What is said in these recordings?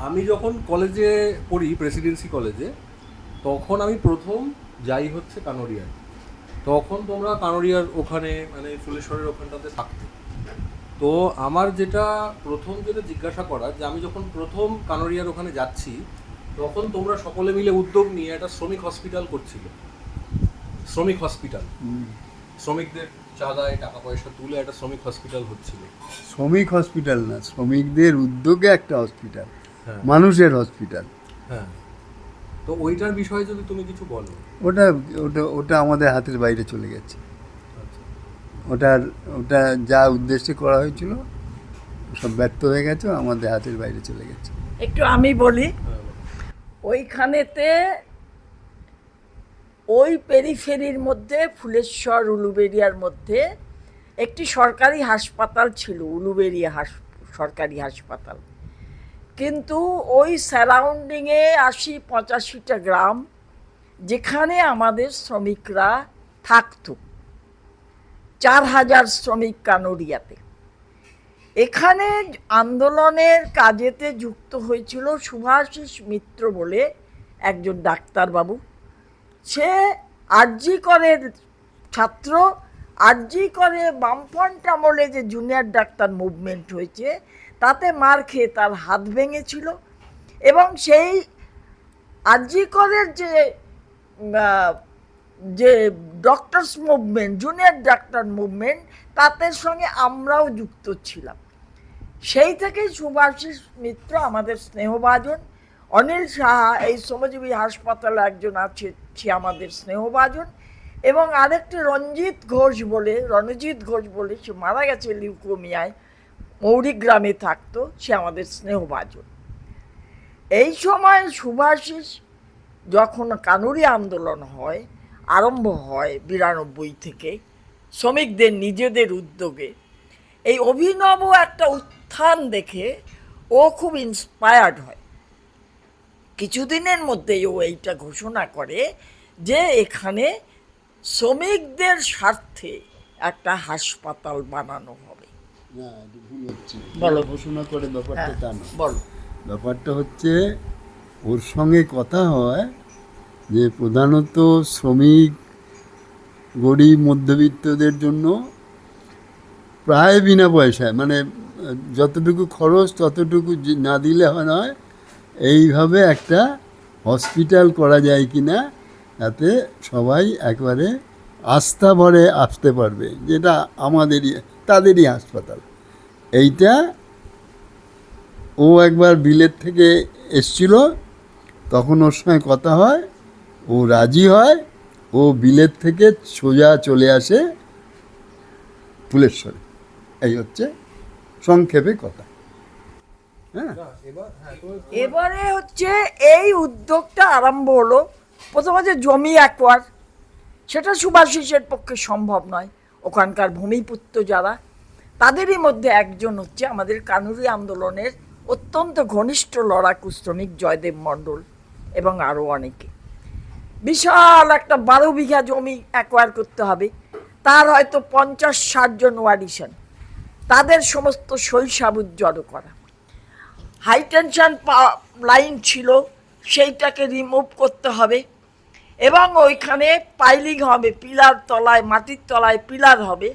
আমি যখন কলেজে পড়ি, প্রেসিডেন্সি কলেজে, তখন আমি প্রথম যাই হচ্ছে কানোরিয়ার। তখন তোমরা কানোরিয়ার ওখানে মানে ফুলেশ্বরের ওখানটাতে থাকতে। তো আমার যেটা প্রথম যেটা জিজ্ঞাসা করা, যে আমি যখন প্রথম কানোরিয়ার ওখানে যাচ্ছি, তখন তোমরা সকলে মিলে উদ্যোগ নিয়ে একটা শ্রমিক হসপিটাল করছিল। শ্রমিক হসপিটাল, শ্রমিকদের চাঁদায় টাকা পয়সা তুলে একটা শ্রমিক হসপিটাল হচ্ছিল। শ্রমিক হসপিটাল না, শ্রমিকদের উদ্যোগে একটা হসপিটাল, হ্যাঁ মানুষের হসপিটাল। হ্যাঁ। তো ওইটার বিষয়ে যদি তুমি কিছু বলো। ওটা ওটা ওটা আমাদের হাতের বাইরে চলে গেছে। আচ্ছা। ওটা যা উদ্দেশ্যে করা হয়েছিল সব ব্যর্থ হয়ে গেছে, আমাদের হাতের বাইরে চলে গেছে। একটু আমি বলি, হ্যাঁ, ওইখানেতে ওই পেরিফেরির মধ্যে ফুলেশ্বর উলুবেড়িয়ার মধ্যে একটি সরকারি হাসপাতাল ছিল, উলুবেড়িয়া সরকারি হাসপাতাল। কিন্তু ওই সারাউন্ডিংয়ে ৮০-৮৫টা গ্রাম যেখানে আমাদের শ্রমিকরা থাকতো, ৪,০০০ শ্রমিক কানোরিয়াতে। এখানে আন্দোলনের কাজেতে যুক্ত হয়েছিল শুভাশিস মিত্র বলে একজন ডাক্তারবাবু। সে আরজি করের ছাত্র। আরজি করে বামফ্রন্ট আমলে যে জুনিয়র ডাক্তার মুভমেন্ট হয়েছে তাতে মার খেয়ে তার হাত ভেঙেছিল, এবং সেই আরজি করের যে doctors movement, junior doctor movement, তাদের সঙ্গে আমরাও যুক্ত ছিলাম। সেই থেকেই শুভাশিস মিত্র আমাদের স্নেহভাজন, অনিল সাহা এই শ্রমজীবী হাসপাতালে একজন আছে, সে আমাদের স্নেহভাজন, এবং আরেকটি রণজিৎ ঘোষ বলে সে মারা গেছে লিউকোমিয়ায়, মৌরিগ্রামে থাকতো, সে আমাদের স্নেহভাজন। এই সময় শুভাশিস যখন কানুরি আন্দোলন আরম্ভ হয় ৯২ থেকে শ্রমিকদের নিজেদের উদ্যোগে, এই অভিনব একটা উত্থান দেখে ও খুব ইন্সপায়ার্ড হয়। কিছুদিনের মধ্যেই ও এইটা ঘোষণা করে যে এখানে শ্রমিকদের স্বার্থে একটা হাসপাতাল বানানো হবে। না, এটা ভুল হচ্ছে। বলো। ঘোষণা করে ব্যাপারটা তা না। বলো। ব্যাপারটা হচ্ছে, ওর সঙ্গে কথা হয় যে প্রধানত শ্রমিক, গরিব, মধ্যবিত্তদের জন্য প্রায় বিনা পয়সায়, মানে যতটুকু খরচ ততটুকু না দিলে নয়, এইভাবে একটা হসপিটাল করা যায় কি না, তাতে সবাই একবারে আস্থা ভরে আসতে পারবে, যেটা তাদেরই হাসপাতাল। এইটা ও একবার বিলেত থেকে এসছিল, তখন ওর সঙ্গে কথা হয়, ও রাজি হয়, ও বিলেত থেকে সোজা চলে আসে ফুলেশ্বরে। এই হচ্ছে সংক্ষেপে কথা। হ্যাঁ, এবারে হচ্ছে এই উদ্যোগটা আরম্ভ হলো। প্রথমে যে জমি অ্যাকোয়ার, সেটা সুভাষিসের পক্ষে সম্ভব নয়। ওখানকার ভূমিপুত্র যারা, তাদেরই মধ্যে একজন হচ্ছে আমাদের কানুরি আন্দোলনের অত্যন্ত ঘনিষ্ঠ লড়াকু শ্রমিক জয়দেব মণ্ডল, এবং আরও অনেকে। বিশাল একটা ১২ বিঘা জমি অ্যাকোয়ার করতে হবে, তার হয়তো ৫০-৬০ জন ওয়ারিশন, তাদের সমস্ত শৈশাবুত জড়ো করা। হাই টেনশন লাইন ছিল, সেইটাকে রিমুভ করতে হবে, এবং ওইখানে পাইলিং হবে, পিলার তলায়, মাটির তলায় পিলার হবে।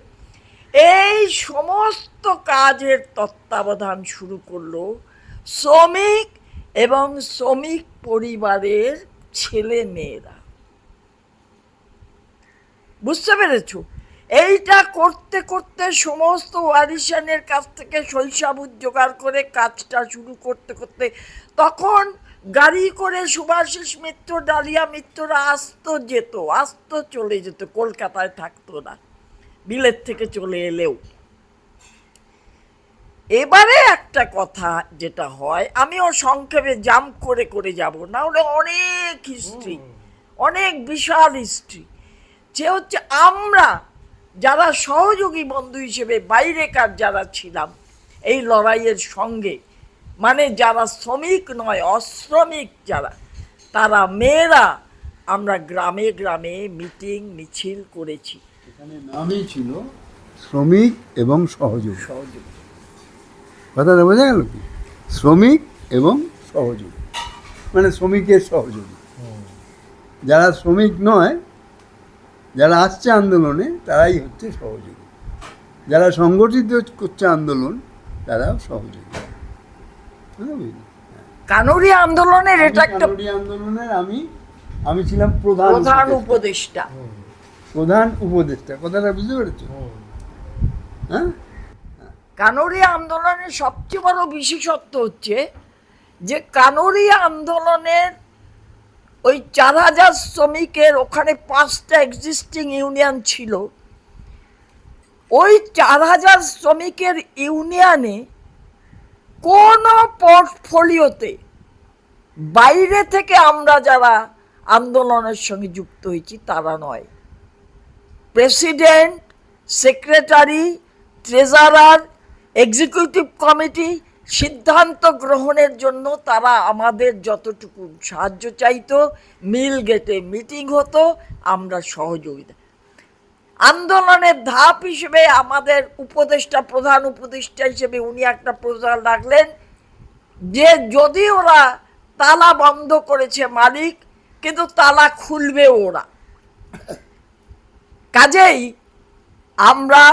এই সমস্ত কাজের তত্ত্বাবধান শুরু করলো শ্রমিক এবং শ্রমিক পরিবারের ছেলে মেয়েরা। বুঝতে পেরেছ? এইটা করতে করতে সমস্ত ওয়ারিশানের কাছ থেকে শৈশাবুত জোগাড় করে কাজটা শুরু করতে করতে তখন গাড়ি করে শুভাশিস মিত্র, ডালিয়া মিত্ররা আসতো চলে যেত, কলকাতায় থাকতো না, বিলেত থেকে চলে এলেও। এবারে একটা কথা যেটা হয়, আমিও সংক্ষেপে জাম্প করে করে যাব, না হলে অনেক হিস্ট্রি, অনেক বিশাল হিস্ট্রি। যে হচ্ছে আমরা যারা সহযোগী বন্ধু হিসেবে বাইরেকার যারা ছিলাম এই লড়াইয়ের সঙ্গে, মানে যারা শ্রমিক নয়, অশ্রমিক যারা, তারা মেয়েরা, আমরা গ্রামে গ্রামে মিটিং মিছিল করেছি। এখানে নামই ছিল শ্রমিক এবং সহযোগী। কথাটা বোঝা গেল কি? শ্রমিক এবং সহযোগী, মানে শ্রমিকের সহযোগী। যারা শ্রমিক নয়, যারা আসছে আন্দোলনে, তারাই হচ্ছে সহযোগী। যারা সংগঠিত করছে আন্দোলন, তারাও সহযোগী। বুঝলি? কানুরিয়া আন্দোলনের এটা একটা কানুরিয়া আন্দোলনের আমি ছিলাম প্রধান উপদেষ্টা। প্রধান উপদেষ্টা, কথাটা বুঝতে পেরেছ? হ্যাঁ, কানুরিয়া আন্দোলনের সবচেয়ে বড় বিশেষত্ব হচ্ছে যে কানুরিয়া আন্দোলনের ওই 4,000 শ্রমিকের ওখানে 5টা এক্সিস্টিং ইউনিয়ন ছিল। ওই 4,000 শ্রমিকের ইউনিয়নে কোনো পোর্টফোলিওতে বাইরে থেকে আমরা যারা আন্দোলনের সঙ্গে যুক্ত হয়েছি তারা নয়। President, secretary, treasurer, executive committee সিদ্ধান্ত গ্রহণের জন্য তারা আমাদের যতটুকু সাহায্য চাইতো, মিল গেটে মিটিং হতো, আমরা সহযোগিতা। আন্দোলনের ধাপ হিসেবে আমাদের উপদেষ্টা, প্রধান উপদেষ্টা হিসেবে উনি একটা প্রস্তাব রাখলেন যে যদি ওরা তালা বন্ধ করেছে মালিক, কিন্তু তালা খুলবে ওরা, কাজেই আমরা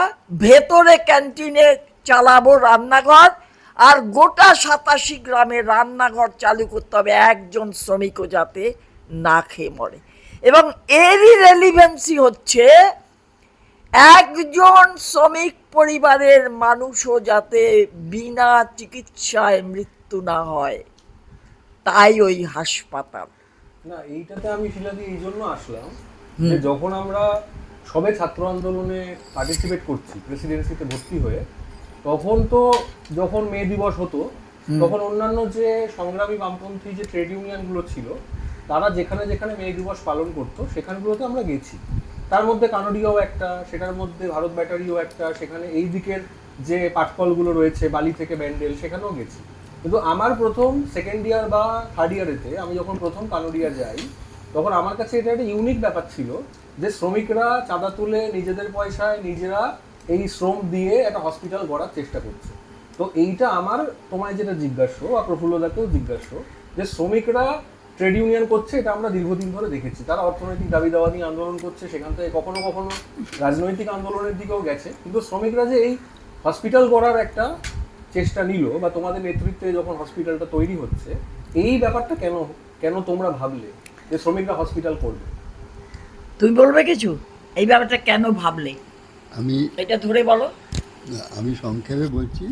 ভেতরে ক্যান্টিনে চালাবো রান্নাঘর, আর গোটা 87 গ্রামে রান্নাঘর চালু করতে হবে, একজন শ্রমিকও যাতে না খেয়ে মরে। এবং এরই রেলিভেন্সি হচ্ছে একজন শ্রমিক পরিবারের মানুষও যাতে বিনা চিকিৎসায় মৃত্যু না হয়, তাই ওই হাসপাতাল। না, এইটাতে আমি শিলাদি এই জন্য আসলাম যে যখন আমরা সবে ছাত্র আন্দোলনে পার্টিসিপেট করছি প্রেসিডেন্সিতে ভর্তি হয়ে, তখন তো যখন মে দিবস হতো, তখন অন্যান্য যে সংগ্রামী বামপন্থী যে ট্রেড ইউনিয়নগুলো ছিল, তারা যেখানে যেখানে মে দিবস পালন করতো সেখানগুলোতে আমরা গেছি। তার মধ্যে কানোরিয়াও একটা, সেটার মধ্যে ভারত ব্যাটারিও একটা, সেখানে এই দিকের যে পাটকলগুলো রয়েছে বালি থেকে ব্যান্ডেল, সেখানেও গেছি। কিন্তু আমার প্রথম সেকেন্ড ইয়ার বা থার্ড ইয়ারেতে আমি যখন প্রথম কানোরিয়া যাই, তখন আমার কাছে এটা একটা ইউনিক ব্যাপার ছিল যে শ্রমিকরা চাঁদা তুলে নিজেদের পয়সায় নিজেরা এই শ্রম দিয়ে একটা হসপিটাল গড়ার চেষ্টা করছে। তো এইটা আমার তোমায় যেটা জিজ্ঞাসা বা প্রফুল্লদাকেও জিজ্ঞাসা, যে শ্রমিকরা ট্রেড ইউনিয়ন করছে, এটা আমরা দীর্ঘদিন ধরে দেখেছি। তারা অর্থনৈতিক দাবি দাওয়া নিয়ে আন্দোলন করছে, সেখান থেকে কখনো কখনো রাজনৈতিক আন্দোলনের দিকেও গেছে। কিন্তু শ্রমিকরা যে এই হসপিটাল গড়ার একটা চেষ্টা নিল, বা তোমাদের নেতৃত্বে যখন হসপিটালটা তৈরি হচ্ছে, এই ব্যাপারটা কেন কেন তোমরা ভাবলে যে শ্রমিকরা হসপিটাল করবে? তুমি বলবে কিছু এই ব্যাপারটা কেন ভাবলে? আমি এটা ধরে বলো। আমি সংক্ষেপে বলছি।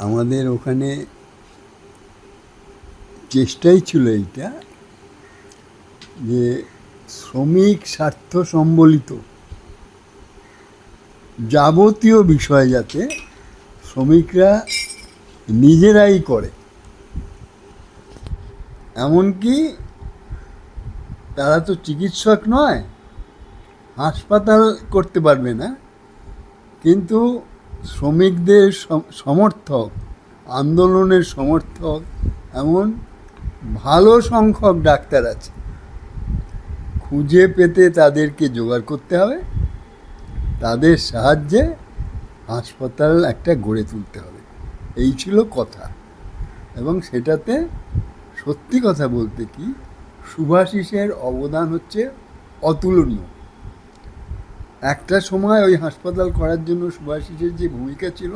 আমাদের ওখানে চেষ্টাই ছিল এইটা যে শ্রমিক স্বার্থ সম্বলিত যাবতীয় বিষয় যাতে শ্রমিকরা নিজেরাই করে, এমনকি তারা তো চিকিৎসক নয়, হাসপাতাল করতে পারবে না, কিন্তু শ্রমিকদের সমর্থক, আন্দোলনের সমর্থক এমন ভালো সংখ্যক ডাক্তার আছে, খুঁজে পেতে তাদেরকে জোগাড় করতে হবে, তাদের সাহায্যে হাসপাতাল একটা গড়ে তুলতে হবে। এই ছিল কথা। এবং সেটাতে সত্যি কথা বলতে কি, শুভাশিসের অবদান হচ্ছে অতুলনীয়। একটা সময় ওই হাসপাতাল করার জন্য শুভাশিসের যে ভূমিকা ছিল,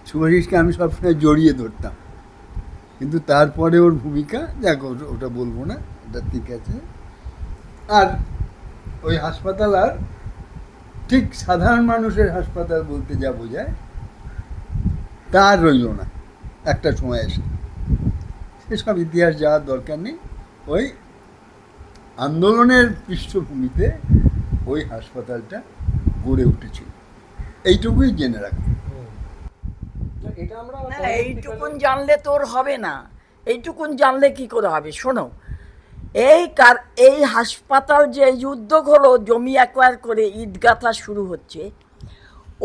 শুভাশিসকে আমি সবসময় জড়িয়ে ধরতাম, কিন্তু তারপরে ওর ভূমিকা, দেখো ওটা বলবো না, ওটা ঠিক আছে। আর ওই হাসপাতাল আর ঠিক সাধারণ মানুষের হাসপাতাল বলতে যা বোঝায় তা আর রইল না একটা সময় এসে। সেসব ইতিহাস যাওয়ার দরকার নেই। ওই আন্দোলনের পৃষ্ঠভূমিতে ওই হাসপাতালটা গড়ে উঠেছিল, এইটুকুই জেনে রাখুন। এটা আমরা না, এইটুকুন জানলে তোর হবে না। এইটুকুন জানলে কি করে হবে? শোনো, এই হাসপাতাল যে যুদ্ধ হলো, জমি অ্যাকোয়ার করে ইট গাঁথা শুরু হচ্ছে,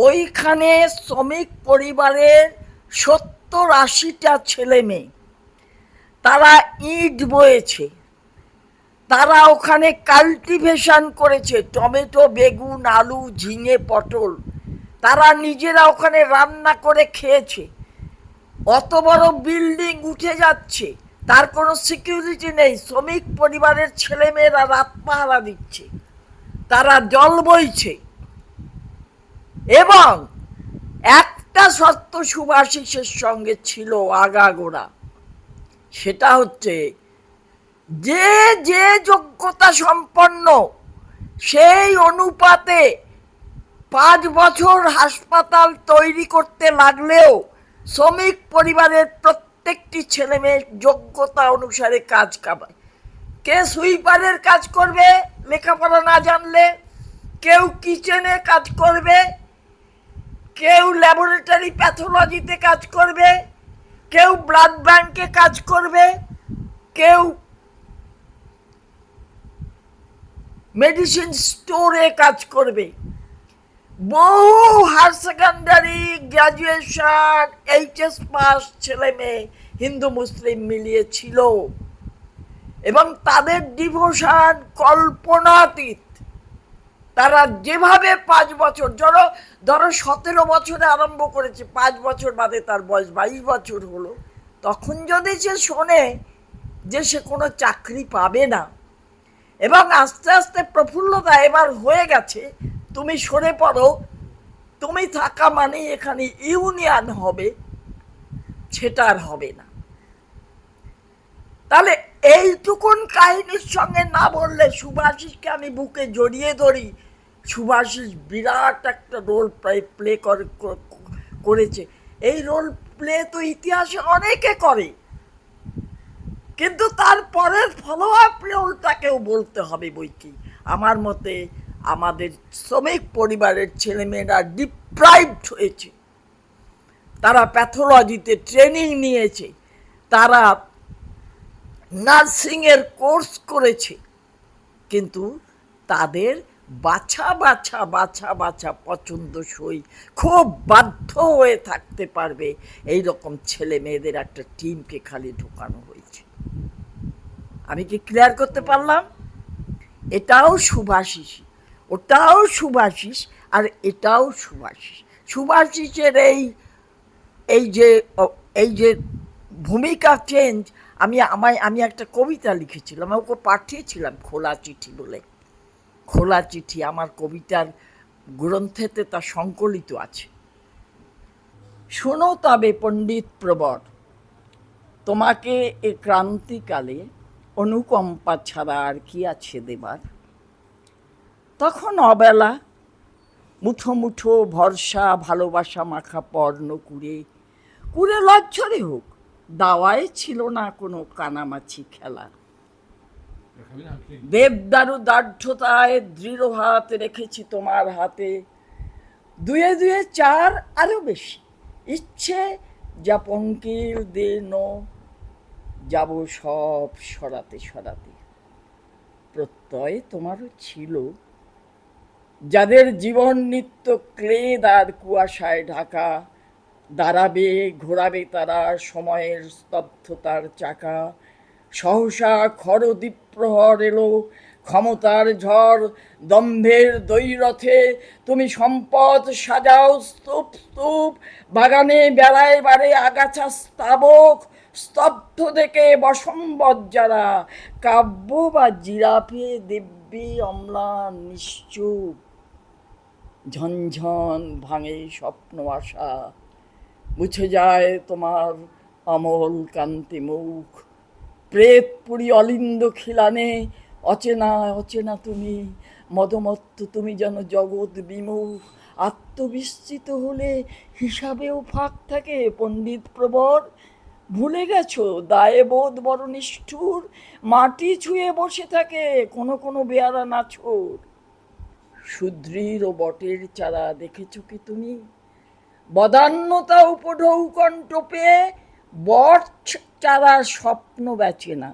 ওইখানে শ্রমিক পরিবারের 70-80টা ছেলে মেয়ে, তারা ইট বয়েছে, তারা ওখানে কাল্টিভেশন করেছে, টমেটো, বেগুন, আলু, ঝিঙে, পটল, তারা নিজেরা ওখানে রান্না করে খেয়েছে। অত বড় বিল্ডিং উঠে যাচ্ছে, তার কোনো সিকিউরিটি নেই, শ্রমিক পরিবারের ছেলেমেয়েরা রাত পাহারা দিচ্ছে, তারা জল বইছে। এবং একটা শর্ত শুভাশিসের সঙ্গে ছিল আগাগোড়া, সেটা হচ্ছে যে যে যোগ্যতা সম্পন্ন সেই অনুপাতে 5 বছর হাসপাতাল তৈরি করতে লাগলেও শ্রমিক পরিবারের প্রত্যেকটি ছেলে মেয়ে যোগ্যতা অনুসারে কাজ পাবে। কে সুইপারের কাজ করবে লেখাপড়া না জানলে, কেউ কিচেনে কাজ করবে, কেউ ল্যাবরেটরি প্যাথোলজিতে কাজ করবে, কেউ ব্লাড ব্যাংকে কাজ করবে, কেউ মেডিসিন স্টোরে কাজ করবে। বহু higher secondary, graduation, HS pass ছেলে মেয়ে হিন্দু মুসলিম মিলিয়ে ছিল, এবং তাদের ডিভোশন কল্পনাতীত। তারা যেভাবে 5 বছর, ধরো 17 বছরে আরম্ভ করেছে, 5 বছর বাদে তার বয়স 22 বছর হলো, তখন যদি সে শোনে যে সে কোনো চাকরি পাবে না, এবং আস্তে আস্তে প্রফুল্লতা এবার হয়ে গেছে, তুমি সরে পড়ো, তুমি থাকা মানে এখানে ইউনিয়ন হবে, সেটা আর হবে না। তাহলে এইটুকুন কাহিনীর সঙ্গে না বললে, শুভাশিসকে আমি বুকে জড়িয়ে ধরি। শুভাশিস বিরাট একটা রোল প্লে করেছে। এই রোল প্লে তো ইতিহাসে অনেকে করে, কিন্তু তারপরের ফলো আপ রোলটাকেও বলতে হবে বই কি। আমার মতে আমাদের শ্রমিক পরিবারের ছেলেমেয়েরা ডিপ্রাইভড হয়েছে, তারা প্যাথোলজিতে ট্রেনিং নিয়েছে, তারা নার্সিংয়ের কোর্স করেছে, কিন্তু তাদের বাছা বাছা বাছা বাছা পছন্দসই খুব বাধ্য হয়ে থাকতে পারবে এই রকম ছেলে মেয়েদের একটা টিমকে খালি ঢোকানো হয়েছে। আমি কি ক্লিয়ার করতে পারলাম? এটাও শুভাশিস, ওটাও শুভাশিস, আর এটাও শুভাশিস। শুভাশিসের এই যে ভূমিকা চেঞ্জ, আমি একটা কবিতা লিখেছিলাম, ওকে পাঠিয়েছিলাম, খোলা চিঠি বলে। খোলা চিঠি আমার কবিতার গ্রন্থেতে তা সংকলিত আছে। শোনো তবে পণ্ডিত প্রবর, তোমাকে এ ক্রান্তিকালে অনুকম্পা ছাড়া আর কি আছে দেবার। তখন অবেলা মুঠো মুঠো ভরসা ভালোবাসা মাখা পর্ণ কুড়ে কুড়ে লজ্জরে হোক, দাওয়ায় ছিল না কোনো কানামাছি খেলা। দেবদারু দার্ঢ্যতায় দৃঢ় হাত রেখেছি তোমার হাতে, দুয়ে দুয়ে 4 আরো বেশি ইচ্ছে, যা পঙ্কিল দীর্ণ যাব সব সরাতে সরাতে। প্রত্যয় তোমারও ছিল, যাদের জীবন নিত্য ক্লেদ আর কুয়াশায় ঢাকা, দাঁড়াবে ঘোরাবে তারা সময়ের স্তব্ধতার চাকা। সহসা খরদ্বীপ্রহর এলো, ক্ষমতার ঝড় দম্ভের দৈরথে, তুমি সম্পদ সাজাও স্তূপ স্তূপ, বাগানে বেড়ায় বাড়ে আগাছা স্তাবক, স্তব্ধ দেখে বসম্বদ যারা, কাব্য বা জিরাফে দিব্যি অম্লান নিশ্চুপ। ঝনঝন ভাঙে স্বপ্ন আশা, মুছে যায় তোমার অমল কান্তি মুখ। প্রেত পুরী অলিন্দ খিলানে, অচেনা অচেনা তুমি, মদমত্ত তুমি যেন জগৎ বিমুখ। আত্মবিস্মৃত হলে হিসাবেও ফাঁক থাকে পণ্ডিত প্রবর, ভুলে গেছো দায়ে বোধ বড় নিষ্ঠুর, মাটি ছুঁয়ে বসে থাকে কোনো কোনো বেয়ারা নাছোড়। শুদ্রীর ও বটের চারা দেখেছো কি তুমি, বদান্যতা উপঢৌকণ্ঠ পেয়ে বট চারা স্বপ্ন বেচে না।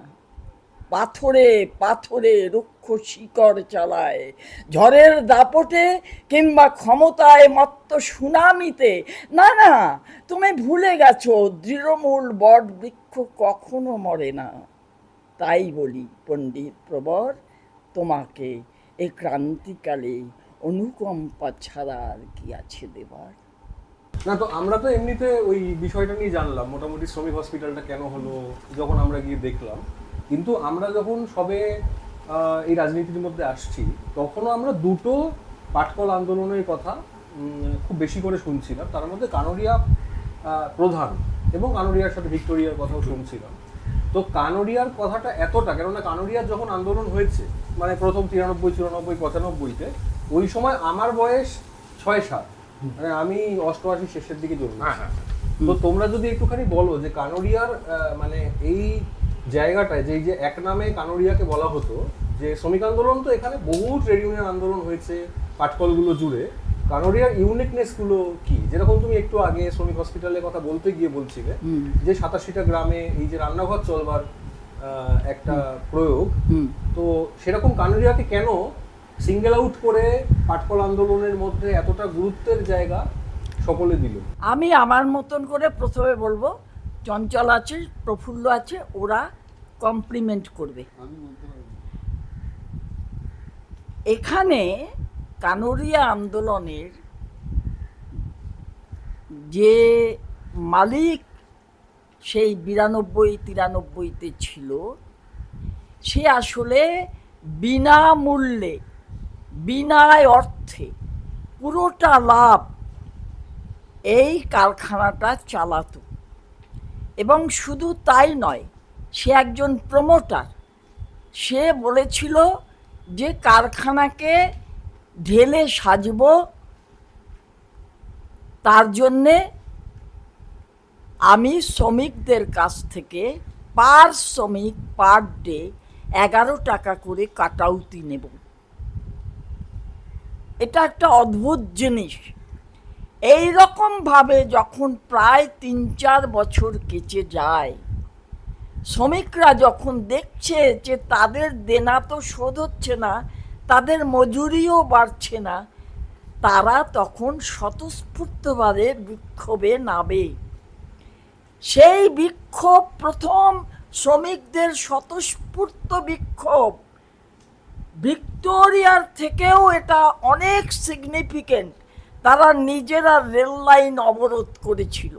পাথরে পাথরে রুক্ষ শিকড় চালায়, ঝড়ের দাপটে কিংবা ক্ষমতায় মত্ত সুনামিতে। না না, তুমি ভুলে গেছো দৃঢ়মূল বট বৃক্ষ কখনো মরে না। তাই বলি পণ্ডিত প্রবর, তোমাকে এ ক্রান্তিকালে অনুকম্পা ছাড়া আর কি আছে দেবার। না, তো আমরা তো এমনিতে ওই বিষয়টা নিয়ে জানলাম মোটামুটি শ্রমিক হসপিটালটা কেন হলো যখন আমরা গিয়ে দেখলাম, কিন্তু আমরা যখন সবে এই রাজনীতির মধ্যে আসছি তখনও আমরা দুটো পাটকল আন্দোলনের কথা খুব বেশি করে শুনছিলাম, তার মধ্যে কানোরিয়া প্রধান এবং কানোরিয়ার সাথে ভিক্টোরিয়ার কথাও শুনছিলাম। তো কানোরিয়ার কথাটা এতটা, কেননা কানোরিয়ার যখন আন্দোলন হয়েছে মানে প্রথম 93, 94, 95-তে, ওই সময় আমার বয়স 6-7, মানে আমি 88 শেষের দিকে জন্মেছি। তো তোমরা যদি একটুখানি বলো যে কানোরিয়ার মানে এই জায়গাটায় যে এক নামে কানোরিয়াকে বলা হতো, যে শ্রমিক আন্দোলন তো এখানে বহু ট্রেড ইউনিয়ন আন্দোলন হয়েছে পাটকলগুলো জুড়ে, কানোরিয়ার ইউনিকনেস গুলো কি? যেরকম তুমি একটু আগে শ্রমিক হসপিটালের কথা বলতে গিয়ে বলছিলে যে 87টা গ্রামে এই যে রান্নাঘর চলবার একটা প্রয়োগ, তো সেরকম কানোরিয়াকে কেন সিঙ্গেল আউট করে পাটকল আন্দোলনের মধ্যে এতটা গুরুত্বের জায়গা সকলে দিল? আমি আমার মতন করে প্রথমে বলবো, চঞ্চল আছে, প্রফুল্ল আছে, ওরা কমপ্লিমেন্ট করবে। এখানে কানোরিয়া আন্দোলনের যে মালিক সেই 92-93-তে ছিল, সে আসলে বিনামূল্যে বিনা অর্থে পুরোটা লাভ এই কারখানাটা চালাতো। এবং শুধু তাই নয়, সে একজন প্রমোটার। সে বলেছিল যে কারখানাকে ঢেলে সাজব, তার জন্যে আমি শ্রমিকদের কাছ থেকে পার শ্রমিক পার ডে 11 টাকা করে কাটাউতি নেব। এটা একটা অদ্ভুত জিনিস। এই রকমভাবে যখন প্রায় 3-4 বছর কেটে যায়, শ্রমিকরা যখন দেখছে যে তাদের দেনা তো শোধ হচ্ছে না, তাদের মজুরিও বাড়ছে না, তারা তখন স্বতঃস্ফূর্তভাবে বিক্ষোভে নামে। সেই বিক্ষোভ প্রথম শ্রমিকদের স্বতঃস্ফূর্ত বিক্ষোভ, ভিক্টোরিয়ার থেকেও এটা অনেক সিগনিফিকেন্ট। তারা নিজেরা রেল লাইন অবরোধ করেছিল।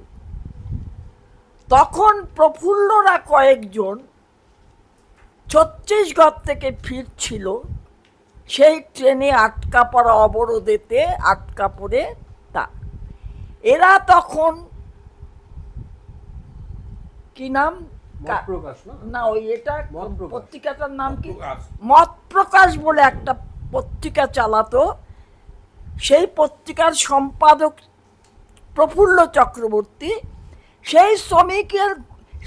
তখন প্রফুল্লরা কয়েকজন ছত্তিশগড় থেকে ফিরছিল, সেই ট্রেনে আটকা পড়া, অবরোধেতে আটকা পড়ে তা এরা তখন কি নাম, না ওই এটা পত্রিকাটার নাম কি, মত প্রকাশ বলে একটা পত্রিকা চালাতো। সেই পত্রিকার সম্পাদক প্রফুল্ল চক্রবর্তী।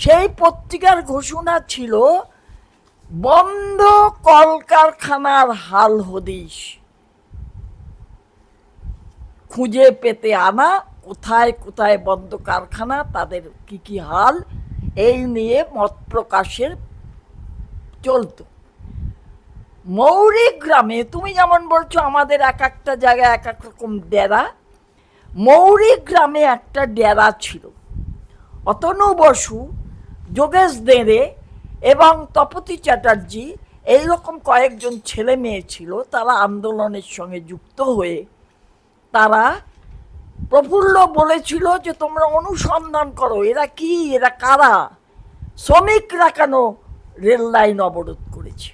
সেই পত্রিকার ঘোষণা ছিল বন্ধ কলকারখানার হাল হদিশ, খুঁজে পেতে আনা, কোথায় কোথায় বন্ধ কারখানা, তাদের কি কি হাল, এই নিয়ে মত প্রকাশের চলত। মৌরিক গ্রামে, তুমি যেমন বলছো আমাদের এক একটা জায়গায় এক এক রকম ডেরা, মৌরিক গ্রামে একটা ডেরা ছিল। অতনু বসু, যোগেশ দেঁড়ে এবং তপতি চ্যাটার্জি, এইরকম কয়েকজন ছেলে মেয়ে ছিল। তারা আন্দোলনের সঙ্গে যুক্ত হয়ে তারা, প্রফুল্ল বলেছিল যে তোমরা অনুসন্ধান করো, এরা কি, এরা কারা, শ্রমিকরা কেন রেল লাইন অবরোধ করেছে।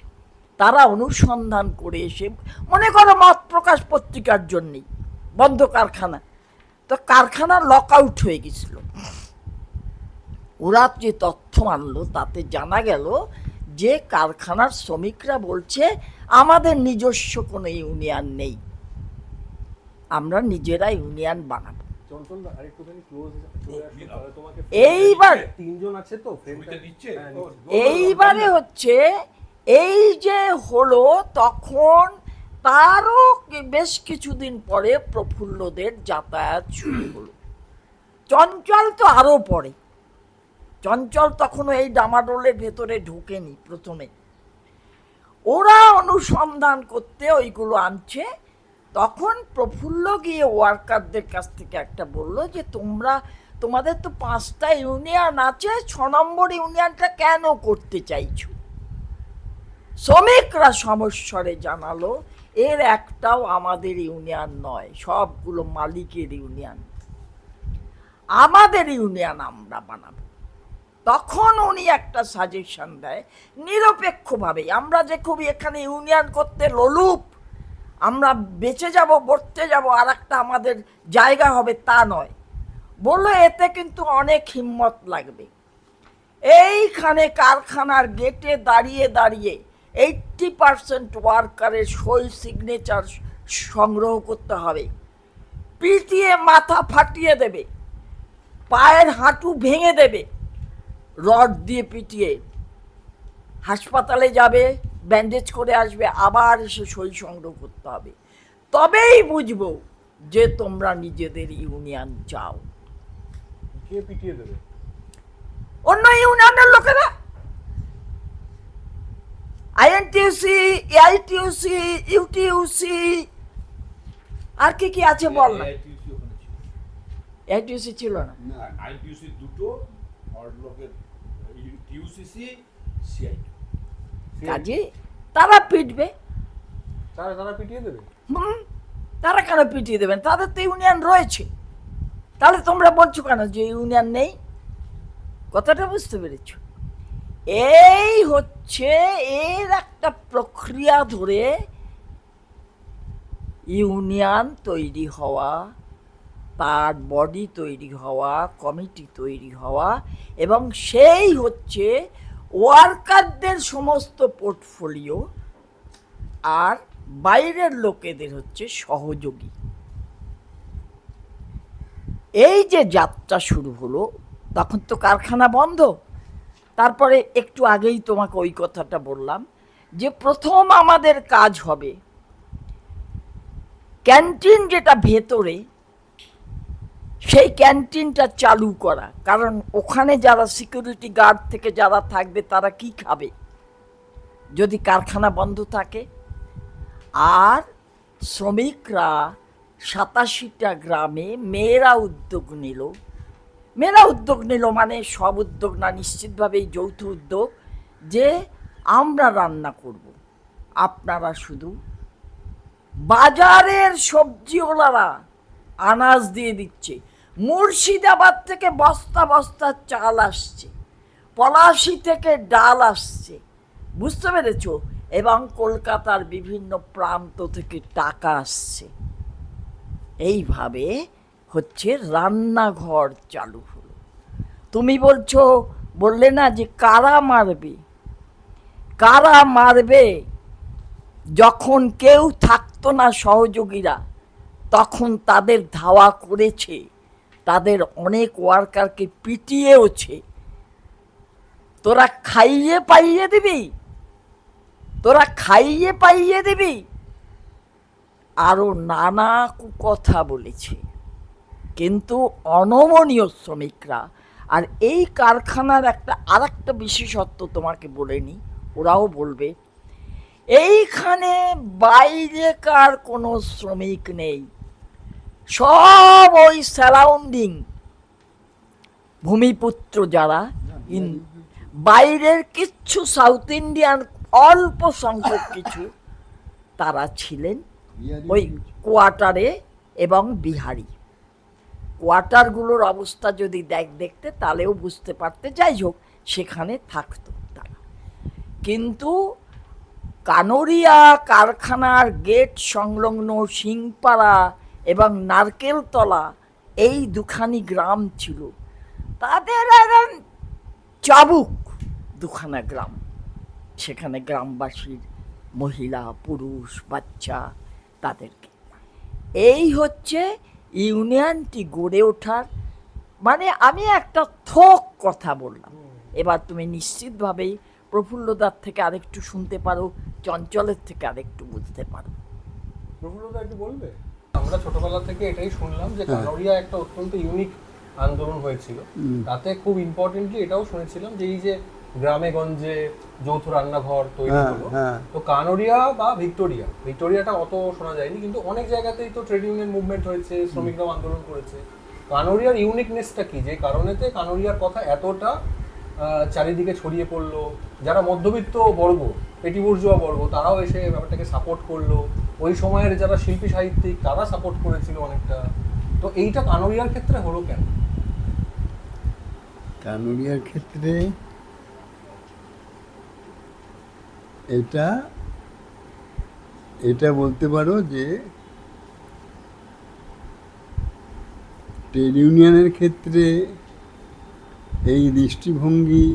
তারা অনুসন্ধান করে এসে, মনে করো মত প্রকাশ পত্রিকার জন্যেই বন্ধ কারখানা, তো কারখানা লক আউট হয়ে গেছিল। ওরা যে তথ্য আনলো তাতে জানা গেল যে কারখানার শ্রমিকরা বলছে আমাদের নিজস্ব কোনো ইউনিয়ন নেই, আমরা নিজেরা ইউনিয়ন বানাবো। এইবারে হচ্ছে এই যে হলো, তখন তারও বেশ কিছুদিন পরে প্রফুল্লদের যাতায়াত শুরু হলো। চঞ্চল তো আরও পরে, চঞ্চল তখনও এই ডামাডোলের ভেতরে ঢোকেনি। প্রথমে ওরা অনুসন্ধান করতে ওইগুলো আনছে, তখন প্রফুল্ল গিয়ে ওয়ার্কারদের কাছ থেকে একটা বলল যে তোমাদের তো 5টা ইউনিয়ন আছে, 6 নম্বর ইউনিয়নটা কেন করতে চাইছো? শ্রমিকরা সমস্বরে জানালো এর একটাও আমাদের ইউনিয়ন নয়, সবগুলো মালিকের ইউনিয়ন। আমাদের ইউনিয়ন আমরা বানাবো। তখন উনি একটা সাজেশন দেয় নিরপেক্ষভাবে। আমরা যে খুবই এখানে ইউনিয়ন করতে লোলুপ, আমরা বেঁচে যাব, বর্তে যাব, আর একটা আমাদের জায়গা হবে, তা নয়। বললো এতে কিন্তু অনেক হিম্মত লাগবে। এইখানে কারখানার গেটে দাঁড়িয়ে দাঁড়িয়ে 80% ওয়ার্কারের সই সিগনেচার সংগ্রহ করতে হবে। পিটিয়ে মাথা ফাটিয়ে দেবে, পায়ের হাঁটু ভেঙে দেবে, রড দিয়ে পিটিয়ে হাসপাতালে যাবে, ব্যান্ডেজ করে আসবে, আবার এসে সই সংগ্রহ করতে হবে। তবেই বুঝবো যে তোমরা নিজেদের ইউনিয়ন চাও। কে পিটিয়ে দেবে? অন্য ইউনিয়নের লোকেরা, আইএনটিইউসি, এআইটিইউসি, ইউটিইউসি, আর কি কি আছে বল না। এআইটিইউসি ছিল না, আইটিউসি দুটো আর লোকের টিউসিসি সিআই। কাজে তারা পিটবে। তারা পিটিয়ে দেবে? তারা কেন পিটিয়ে দেবেন? তাদের তো ইউনিয়ন রয়েছে। তাহলে তোমরা বলছো কেন যে ইউনিয়ন নেই? কথাটা বুঝতে পেরেছ? এই হচ্ছে এর একটা প্রক্রিয়া ধরে ইউনিয়ন তৈরি হওয়া, তার বডি তৈরি হওয়া, কমিটি তৈরি হওয়া, এবং সেই হচ্ছে ওয়ার্কারদের সমস্ত পোর্টফোলিও, আর বাইরের লোকেদের হচ্ছে সহযোগী। এই যে যাত্রা শুরু হলো, তখন তো কারখানা বন্ধ। তারপরে একটু আগেই তোমাকে ওই কথাটা বললাম যে প্রথম আমাদের কাজ হবে ক্যান্টিন যেটা ভেতরে, সেই ক্যান্টিনটা চালু করা। কারণ ওখানে যারা সিকিউরিটি গার্ড থেকে যারা থাকবে তারা কি খাবে যদি কারখানা বন্ধ থাকে? আর শ্রমিকরা 87টা গ্রামে মেয়েরা উদ্যোগ নিল, মানে সব উদ্যোগ না, নিশ্চিতভাবেই যৌথ উদ্যোগ, যে আমরা রান্না করব, আপনারা শুধু বাজারের সবজিওয়ালারা আনাজ দিয়ে দিচ্ছে। মুর্শিদাবাদ থেকে বস্তা বস্তা চাল আসছে, পলাশী থেকে ডাল আসছে, বুঝতে পেরেছ? এবং কলকাতার বিভিন্ন প্রান্ত থেকে টাকা আসছে। এইভাবে হচ্ছে রান্নাঘর চালু হলো। তুমি বললে না যে কারা মারবে? যখন কেউ থাকতো না সহযোগীরা, তখন তাদের ধাওয়া করেছে, তাদের অনেক ওয়ার্কারকে পিটিয়েওছে। তোরা খাইয়ে পাইয়ে দিবি, আরো নানা কথা বলেছে। কিন্তু অনমনীয় শ্রমিকরা। আর এই কারখানার আরেকটা বিশেষত্ব তোমাকে বলে নি, ওরাও বলবে, এইখানে বাইরেকার কোনো শ্রমিক নেই, সব ওই সারাউন্ডিং ভূমিপুত্র যারা, বাইরের কিচ্ছু সাউথ ইন্ডিয়ান অল্প সংখ্যক কিছু তারা ছিলেন ওই কোয়ার্টারে, এবং বিহারি। কোয়ার্টারগুলোর অবস্থা যদি দেখতে তাহলেও বুঝতে পারতে। যাই হোক, সেখানে থাকতো তারা। কিন্তু কানোরিয়া কারখানার গেট সংলগ্ন সিংপাড়া এবং নারকেলতলা, এই দুখানি গ্রাম ছিল তাদের একদম চাবুক দুখানা গ্রাম। সেখানে গ্রামবাসীর মহিলা, পুরুষ, বাচ্চা, তাদেরকে। এই হচ্ছে ইউনিয়নটি গড়ে ওঠার, মানে আমি একটা থোক কথা বললাম। এবার তুমি নিশ্চিতভাবেই প্রফুল্লদার থেকে আরেকটু শুনতে পারো, চঞ্চলের থেকে আরেকটু বুঝতে পারো। প্রফুল্লদা একটু বলবে? আমরা ছোটবেলা থেকে এটাই শুনলাম যে কানোরিয়া একটা অত্যন্ত ইউনিক আন্দোলন হয়েছিল। তাতে খুব ইম্পর্টেন্টলি এটাও শুনেছিলাম যে এই যে গ্রামে গঞ্জে যৌথ রান্নাঘর তৈরি হলো, তো কানোরিয়া বা ভিক্টোরিয়াটা অত শোনা যায়নি, কিন্তু অনেক জায়গাতেই তো ট্রেড ইউনিয়ন মুভমেন্ট হয়েছে, শ্রমিকরাও আন্দোলন করেছে। কানোরিয়ার ইউনিকনেসটা কি, যে কারণেতে কানোরিয়ার কথা এতটা চারিদিকে ছড়িয়ে পড়লো? যারা মধ্যবিত্ত বর্গ, পেটি বুর্জোয়া বর্গ, তারাও এসে ব্যাপারটাকে সাপোর্ট করলো। ওই সময়ের যারা শিল্পী সাহিত্যিক, তারা সাপোর্ট করেছিল অনেকটা। তো এইটা কানোরিয়ার ক্ষেত্রে হলো কেন? কানুরিয়ার ক্ষেত্রে এটা এটা বলতে পারো যে ট্রেড ইউনিয়নের ক্ষেত্রে এই দৃষ্টিভঙ্গি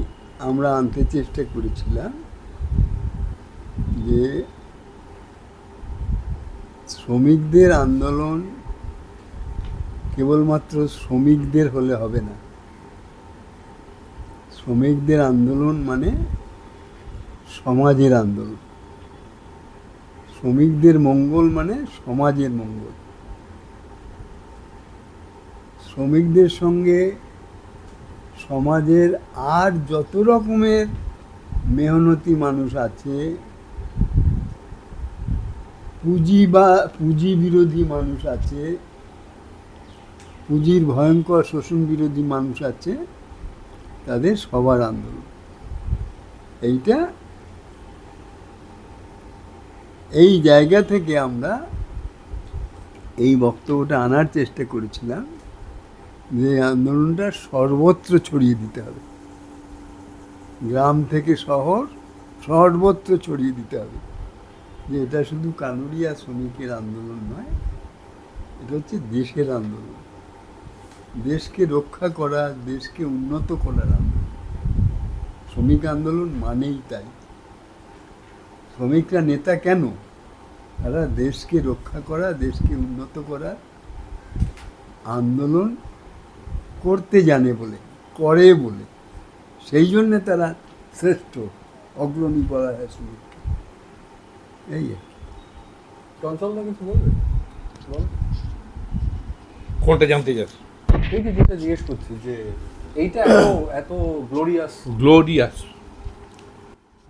আমরা আনতে চেষ্টা করেছিলাম যে শ্রমিকদের আন্দোলন কেবলমাত্র শ্রমিকদের হলে হবে না। শ্রমিকদের আন্দোলন মানে সমাজের আন্দোলন, শ্রমিকদের মঙ্গল মানে সমাজের মঙ্গল। শ্রমিকদের সঙ্গে সমাজের আর যত রকমের মেহনতি মানুষ আছে, পুঁজি বিরোধী মানুষ আছে, পুঁজির ভয়ঙ্কর শোষণ বিরোধী মানুষ আছে, তাদের সবার আন্দোলন। এই জায়গা থেকে আমরা এই বক্তব্যটা আনার চেষ্টা করেছিলাম যে আন্দোলনটা সর্বত্র ছড়িয়ে দিতে হবে, গ্রাম থেকে শহর সর্বত্র ছড়িয়ে দিতে হবে, যে এটা শুধু কানুরিয়া শ্রমিকের আন্দোলন নয়, এটা হচ্ছে দেশের আন্দোলন, দেশকে রক্ষা করা, দেশকে উন্নত করার আন্দোলন। শ্রমিক আন্দোলন মানেই তাই। শ্রমিকরা নেতা কেন? তারা দেশকে রক্ষা করা, দেশকে উন্নত করার আন্দোলন করতে জানে বলে, করে বলে, সেই জন্যে তারা শ্রেষ্ঠ, অগ্রণী বলা হয় শ্রমিককে। এই চঞ্চলদা কিছু বলবে? বল। কোনটা জানতে চাস? এই যে যেটা জিজ্ঞেস করছি যে এইটা এত গ্লোরিয়াস।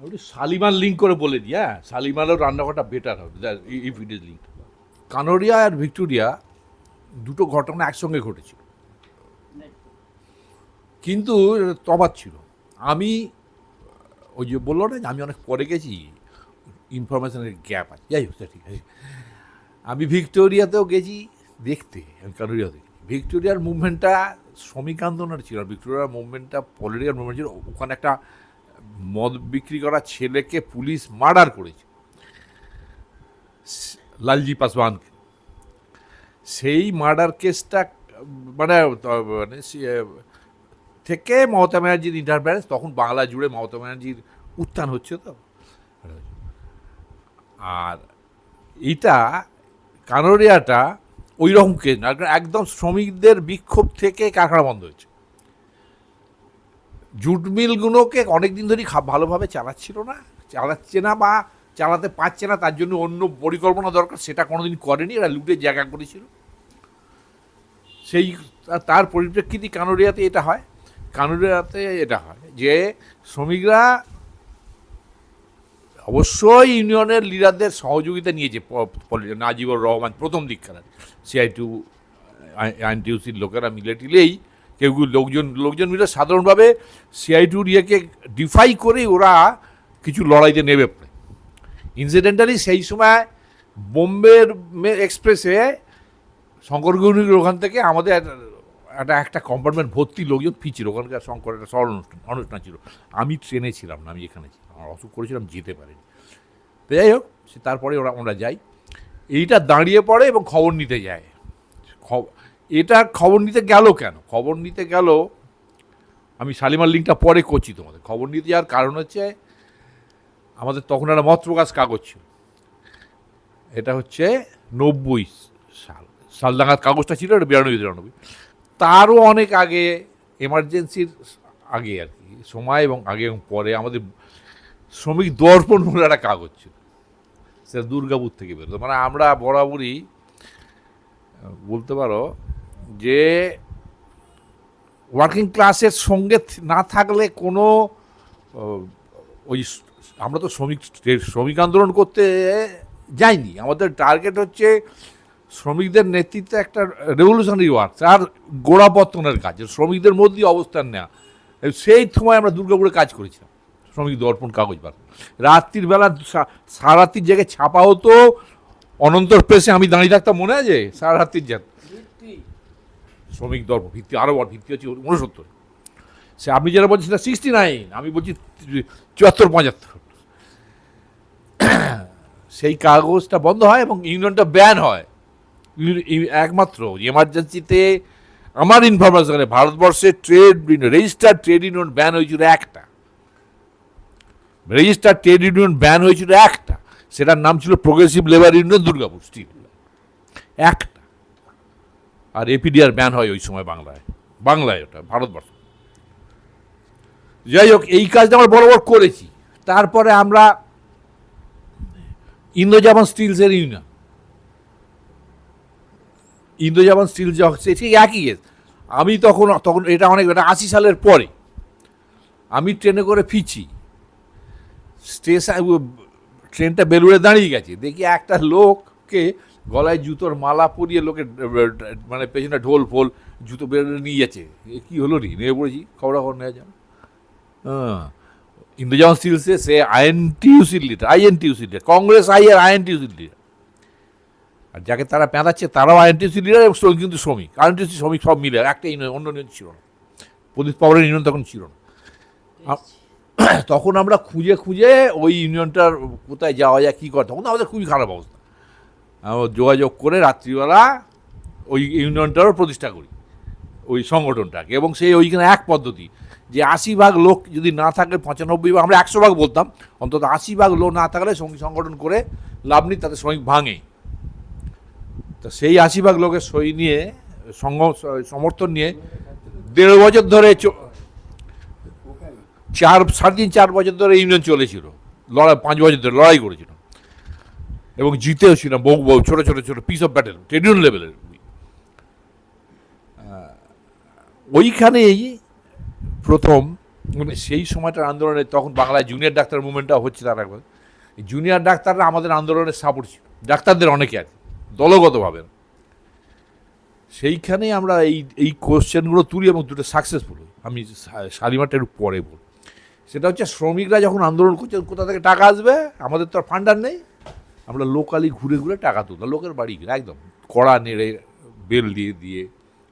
ওটা শালিমার লিঙ্ক করে বলে দিই। হ্যাঁ, শালিমারও রান্নাঘরটা বেটার হবে if it is link. Kanoria আর ভিক্টোরিয়া দুটো ঘটনা একসঙ্গে ঘটেছিল, কিন্তু তফাৎ ছিল। আমি ওই যে বললো না যে আমি অনেক পরে গেছি, ইনফরমেশনের গ্যাপ আছে, যাই হোক ঠিক আছে। আমি ভিক্টোরিয়াতেও গেছি দেখতে, আমি কানোরিয়া দেখি। ভিক্টোরিয়ার মুভমেন্টটা শ্রমিক আন্দোলন ছিল, ভিক্টোরিয়ার মুভমেন্টটা পলিটিক্যাল মুভমেন্ট ছিল। ওখানে একটা মদ বিক্রি করা ছেলেকে পুলিশ মার্ডার করেছে, লালজি পাসওয়ানকে। সেই মার্ডার কেসটা মানে থেকে মমতা ব্যানার্জির ইন্টারফারেন্স, তখন বাংলা জুড়ে মমতা ব্যানার্জির উত্থান হচ্ছে তো। আর এইটা কানোরিয়াটা ওই রকম কেস না, একদম শ্রমিকদের বিক্ষোভ থেকে কারখানা বন্ধ হয়েছে। জুট মিলগুলোকে অনেকদিন ধরেই ভালোভাবে চালাচ্ছে না বা চালাতে পারছে না, তার জন্য অন্য পরিকল্পনা দরকার, সেটা কোনোদিন করেনি, এরা লুটের জায়গা করেছিল। সেই তার পরিপ্রেক্ষিতে কানোরিয়াতে এটা হয়। কানোরিয়াতে এটা হয় যে শ্রমিকরা অবশ্যই ইউনিয়নের লিডারদের সহযোগিতা নিয়েছে। নাজিবুর রহমান প্রথম দিককার CI2 আইনটিউসির লোকেরা মিলে টিলেই কেউ লোকজন মিলে সাধারণভাবে CI2 ইয়েকে ডিফাই করে ওরা কিছু লড়াইতে নেমে পড়ে। ইনসিডেন্টালি সেই সময় বোম্বের এক্সপ্রেসে শঙ্করগৌরীর ওখান থেকে আমাদের একটা কম্পার্টমেন্ট ভর্তি লোকজন ফিরছিল, ওখানকার শঙ্কর একটা স্মরণ অনুষ্ঠান ছিল। আমি ট্রেনে ছিলাম না, আমি এখানে ছিলাম, আমার অসুখ করেছিলাম, যেতে পারিনি। তো যাই হোক, তারপরে আমরা যাই, এইটা দাঁড়িয়ে পড়ে এবং খবর নিতে যায়। এটা খবর নিতে গেল কেন? খবর নিতে গেল, আমি শালিমার লিঙ্কটা পরে করছি তোমাদের। খবর নিতে যাওয়ার কারণ হচ্ছে আমাদের তখন একটা মত প্রকাশ কাগজ ছিল, এটা হচ্ছে 90 সাল নাগাদ কাগজটা ছিল, এটা 92-93। তারও অনেক আগে, এমার্জেন্সির আগে আর কি সময়, এবং আগে এবং পরে আমাদের শ্রমিক দর্পণ বলে একটা কাগজ ছিল, সেটা দুর্গাপুর থেকে বেরোতো। মানে আমরা বরাবরই বলতে পারো যে ওয়ার্কিং ক্লাসের সঙ্গে না থাকলে কোনো ওই আমরা তো শ্রমিক আন্দোলন করতে যাইনি। আমাদের টার্গেট হচ্ছে শ্রমিকদের নেতৃত্বে একটা রেভলিউশনারি ওয়ার্ক, আর গোড়াপত্তনের কাজ, শ্রমিকদের মধ্যে অবস্থান নেওয়া। সেই সময় আমরা দুর্গাপুরে কাজ করেছিলাম, শ্রমিক দর্পণ কাগজ বার। রাত্রির বেলা সারা রাত্রির জায়গায় ছাপা হতো, অনন্তর প্রেসে আমি দাঁড়িয়ে থাকতাম, মনে আছে? সারা রাত্রির শ্রমিক দর্পণ ভিত্তি, আরও ভিত্তি হচ্ছে 69। সে আপনি যেটা বলছেন সেটা 69, আমি বলছি 74-75। সেই কাগজটা বন্ধ হয় এবং ইউনিয়নটা ব্যান হয়। একমাত্র এমার্জেন্সিতে আমার ইনফরমেশনে ভারতবর্ষে রেজিস্টার্ড ট্রেড ইউনিয়ন ব্যান হয়েছিল একটা, রেজিস্টার্ড ট্রেড ইউনিয়ন ব্যান হয়েছিল একটা, সেটার নাম ছিল progressive labour union Durgapur steel, একটা। আর এপিডিআর ব্যান হয় ওই সময় বাংলায় ওটা ভারতবর্ষ। যাই হোক, এই কাজটা আমরা বরাবর করেছি। তারপরে আমরা ইন্দোজাপান স্টিলসের ইউনিয়ন, ইন্দোজাপান স্টিল ঠিক একই কেস। আমি তখন এটা 80 সালের পরে আমি ট্রেনে করে ফিরছি, ট্রেনটা বেলুড়ে দাঁড়িয়ে গেছে, দেখি একটা লোককে গলায় জুতোর মালা পরিয়ে লোকে মানে পেছনে ঢোল ফোল জুতো বেরোলে নিয়ে যাচ্ছে। কি হলো রে, নেমে পড়েছি, খবর নেওয়া যাবে। ইন্দোজাপান স্টিলসে সে আইএনটিইউসির লিডার, কংগ্রেস আর আইএনটিইউসির লিডার। আর যাকে তারা পেঁচাচ্ছে তারাও আইএনটিইউসির লিডার এবং কিন্তু শ্রমিক, আইএনটিইউসি শ্রমিক সব মিলে একটা ইউনিয়ন, অন্য ইউনিয়ন ছিল না, প্রদীপ পাওয়ারের ইউনিয়ন তখন ছিল না। তখন আমরা খুঁজে খুঁজে ওই ইউনিয়নটার কোথায় যাওয়া যায়, কী করে, তখন আমাদের খুবই খারাপ অবস্থা। যোগাযোগ করে রাত্রিবেলা ওই ইউনিয়নটারও প্রতিষ্ঠা করি, ওই সংগঠনটাকে। এবং সেই ওইখানে এক পদ্ধতি যে 80% লোক যদি না থাকে, 95%, আমরা 100% বলতাম, অন্তত 80% লোক না থাকলে সংগঠন করে লাভ নেই, তাতে শ্রমিক ভাঙে। তো সেই 80% লোকের সই নিয়ে সমর্থন নিয়ে 1.5 বছর ধরে 4.5 বছর ধরে ইউনিয়ন চলেছিল, 5 বছর ধরে লড়াই করেছিল এবং জিতেও ছিল বহু ছোটো ছোটো ছোটো piece of battle trade union লেভেলের। ওইখানেই প্রথম মানে সেই সময়টার আন্দোলনে, তখন বাংলায় জুনিয়র ডাক্তার মুভমেন্টটা হচ্ছে, তার একবার জুনিয়র ডাক্তাররা আমাদের আন্দোলনের সাপোর্ট ছিল, ডাক্তারদের অনেকে আর দলগতভাবে। সেইখানে আমরা এই কোশ্চেনগুলো তুলি এবং দুটো সাকসেসফুল হই। আমি শালিমারটা একটু পরে বল। সেটা হচ্ছে শ্রমিকরা যখন আন্দোলন করছে, কোথা থেকে টাকা আসবে, আমাদের তো আর ফান্ডার নেই, আমরা লোকালি ঘুরে ঘুরে টাকা তুলতাম, লোকের বাড়ি একদম কড়া নেড়ে বেল দিয়ে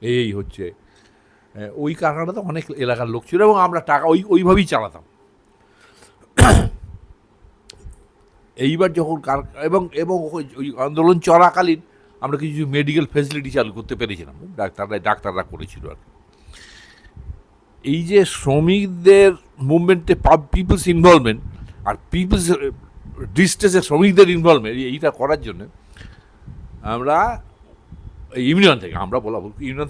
এই হচ্ছে। ওই কারখানাতে অনেক এলাকার লোক ছিল এবং আমরা টাকা ওইভাবেই চালাতাম। এইবার যখন এবং ওই আন্দোলন চলাকালীন আমরা কিছু মেডিকেল ফেসিলিটি চালু করতে পেরেছিলাম, ডাক্তাররা করেছিল আর কি। এই যে শ্রমিকদের মুভমেন্টে পিপলস ইনভলভমেন্ট আর পিপলস ডিস্ট্রেসে শ্রমিকদের ইনভলভমেন্ট, এইটা করার জন্য আমরা ইউনিয়ন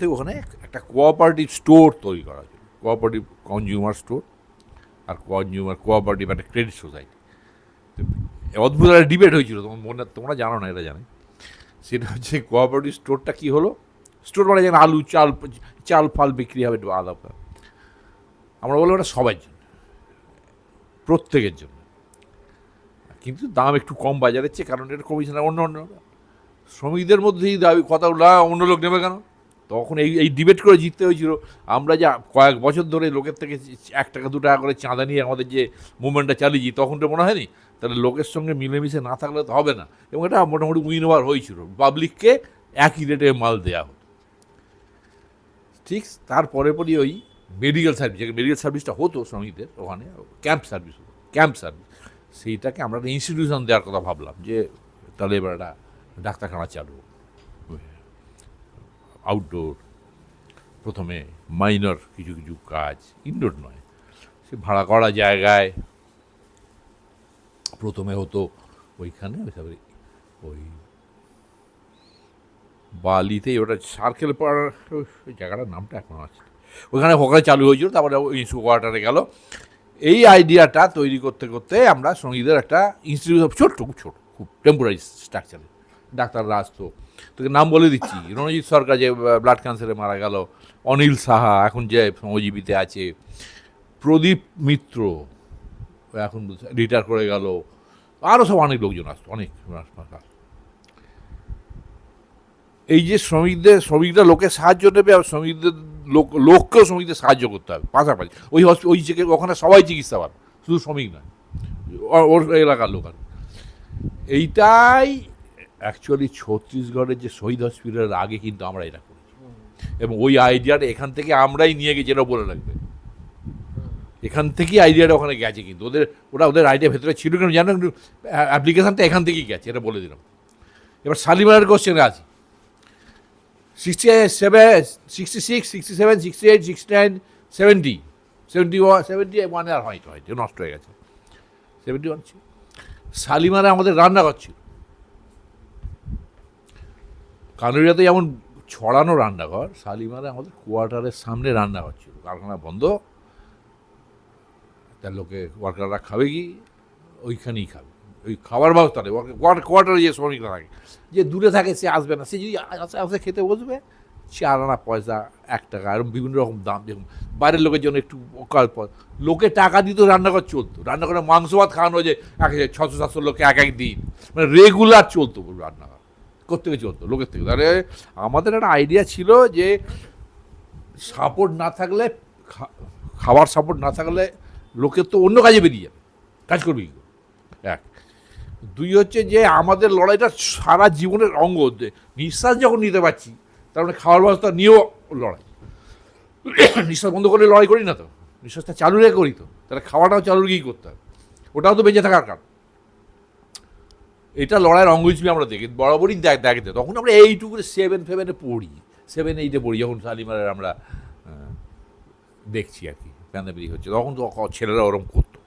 থেকে ওখানে একটা কোঅপারেটিভ স্টোর তৈরি করা হয়েছিল, কোঅপারেটিভ কনজিউমার স্টোর আর কোঅপারেটিভ একটা ক্রেডিট সোসাইটি। অদ্ভুত একটা ডিবেট হয়েছিল, তোমরা জানো না, এটা জানে। সেটা হচ্ছে কোঅপারেটিভ স্টোরটা কী হলো, স্টোর মানে যেখানে আলু চাল ফাল বিক্রি হবে আলাদা। আমরা বললাম ওটা সবার জন্য, প্রত্যেকের জন্য, কিন্তু দাম একটু কম বাজারের চেয়ে, কারণ এটা কমিশনার অন্য শ্রমিকদের মধ্যেই দাবি কথাগুলো, অন্য লোক নেবে কেন। তখন এই ডিবেট করে জিততে হয়েছিল। আমরা যা কয়েক বছর ধরে লোকের থেকে 1 টাকা 2 টাকা করে চাঁদা নিয়ে আমাদের যে মুভমেন্টটা চালিয়েছি, তখন তো মনে হয়নি তাহলে লোকের সঙ্গে মিলেমিশে না থাকলে তো হবে না। এবং এটা মোটামুটি উইন ওভার হয়েছিল, পাবলিককে একই রেটে মাল দেওয়া হতো। ঠিক তারপরে ওই মেডিকেল সার্ভিসটা হতো শ্রমিকদের ওখানে, ক্যাম্প সার্ভিস, সেইটাকে আমরা একটা ইনস্টিটিউশন দেওয়ার কথা ভাবলাম, যে তাহলে এবার একটা ডাক্তারখানা চালু, আউটডোর, প্রথমে মাইনর কিছু কাজ, ইনডোর নয়, সে ভাড়া করা জায়গায় প্রথমে হতো। ওইখানে ওই বালিতেই ওটা সার্কেল পাড়ার ওই জায়গাটার নামটা এখন আছে, ওখানে চালু হয়েছিল। তারপরে ওই কোয়ার্টারে গেল। এই আইডিয়াটা তৈরি করতে করতে আমরা শ্রমিকদের একটা ইনস্টিটিউট, খুব ছোট, খুব টেম্পোরারি স্ট্রাকচারে ডাক্তাররা আসতো। তোকে নাম বলে দিচ্ছি, রণজিৎ সরকার যে ব্লাড ক্যান্সারে মারা গেল, অনিল সাহা এখন যে শ্রমজীবিতে আছে, প্রদীপ মিত্র এখন রিটায়ার করে গেল, আরও সব অনেক লোকজন আসতো, অনেক। এই যে শ্রমিকরা লোকের সাহায্য নেবে, আর শ্রমিকদের লোককেও শ্রমিকদের সাহায্য করতে হবে পাশাপাশি। ওখানে সবাই চিকিৎসা পাবে, শুধু শ্রমিক নয়, ওর এলাকার লোক। এইটাই অ্যাকচুয়ালি ছত্তিশগড়ের যে শহীদ হসপিটালের আগে কিন্তু আমরা এটা করেছি, এবং ওই আইডিয়াটা এখান থেকে আমরাই নিয়ে গেছি, এটা বলে রাখবে। এখান থেকেই আইডিয়াটা ওখানে গেছে, কিন্তু ওদের আইডিয়া ভেতরে ছিল কেন জানো, কিন্তু অ্যাপ্লিকেশানটা এখান থেকেই গেছে, এটা বলে দিলাম। এবার শালিমারের কোশ্চেনে আছি। 67, 66, 67, 68, 69, 70, 71 আর হয়তো নষ্ট হয়ে গেছে, 71 ছিল। শালিমারে আমাদের রান্নাঘর ছিল, কানুরিয়াতে যেমন ছড়ানো রান্নাঘর, শালিমারে আমাদের কোয়ার্টারের সামনে রান্নাঘর ছিল। কারখানা বন্ধ, তার লোকে ওয়ার্কাররা খাবে কি ওইখানেই খাবে, ওই খাবার ব্যবস্থা নেই। কোয়ার্টারে যে শ্রমিকরা থাকে, যে দূরে থাকে সে আসবে না, সে যদি আসে খেতে বসবে, 4 আনা পয়সা, 1 টাকা, এরকম বিভিন্ন রকম দাম। দেখুন বাইরের লোকের জন্য একটু অকাল পর লোকে টাকা দিত, রান্নাঘর চলতো। রান্নাঘরে মাংস ভাত খাওয়ানো যে 600-700 লোককে এক দিন, মানে রেগুলার চলতো রান্নাঘর, কোত্থেকে চলতো লোকের থেকে। তাহলে আমাদের একটা আইডিয়া ছিল যে সাপোর্ট না থাকলে, খাবার সাপোর্ট না থাকলে লোকের তো অন্য কাজে বেরিয়ে যাবে, কাজ করবি কি? 1, 2 হচ্ছে যে আমাদের লড়াইটা সারা জীবনের অঙ্গ। নিঃশ্বাস যখন নিতে পারছি, তার মানে খাওয়ার ব্যবস্থা নিয়েও লড়াই। নিঃশ্বাস বন্ধ করে লড়াই করি না তো, নিঃশ্বাসটা চালু রেখে করি তো, তাহলে খাওয়াটাও চালু রেখেই করতে হবে, ওটাও তো বেঁচে থাকার কারণ। এটা লড়াইয়ের অঙ্গ হিসেবে আমরা দেখি, বরাবরই দেখতে। তখন আমরা এইটুকু 7-8 পড়ি, 7-8 পড়ি, যখন শালিমারের আমরা দেখছি আর কি প্যান্দাবেরি হচ্ছে, তখন তো ছেলেরা ওরকম করতো।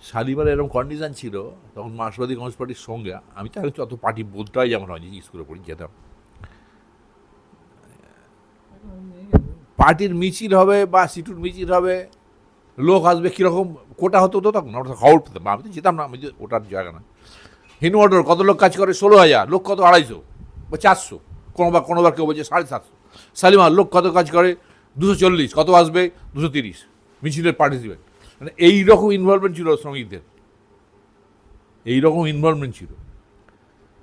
শালিমারে এরকম কন্ডিশন ছিল তখন, মার্ক্সবাদী কমিউনিস্ট পার্টির সঙ্গে আমি তো আগে অত পার্টি বোধটাই যেমন হয়, স্কুলে পড়ি যেতাম, পার্টির মিছিল হবে বা সিটুর মিছিল হবে, লোক আসবে, কীরকম কোটা হতো তো তখন আমরা খবর পেতাম। আমি তো যেতাম না, আমি ওটার জায়গা না। হিনওয়ার্ডার কত লোক কাজ করে, 16,000, লোক কত 250 বা 400, কোনোবার কেউ বলছে 750। শালিমার লোক কত কাজ করে, 240, কত আসবে 230, মিছিলের পার্টিসিপেন্ট। মানে এইরকম ইনভলভমেন্ট ছিল শ্রমিকদের, এইরকম ইনভলভমেন্ট ছিল।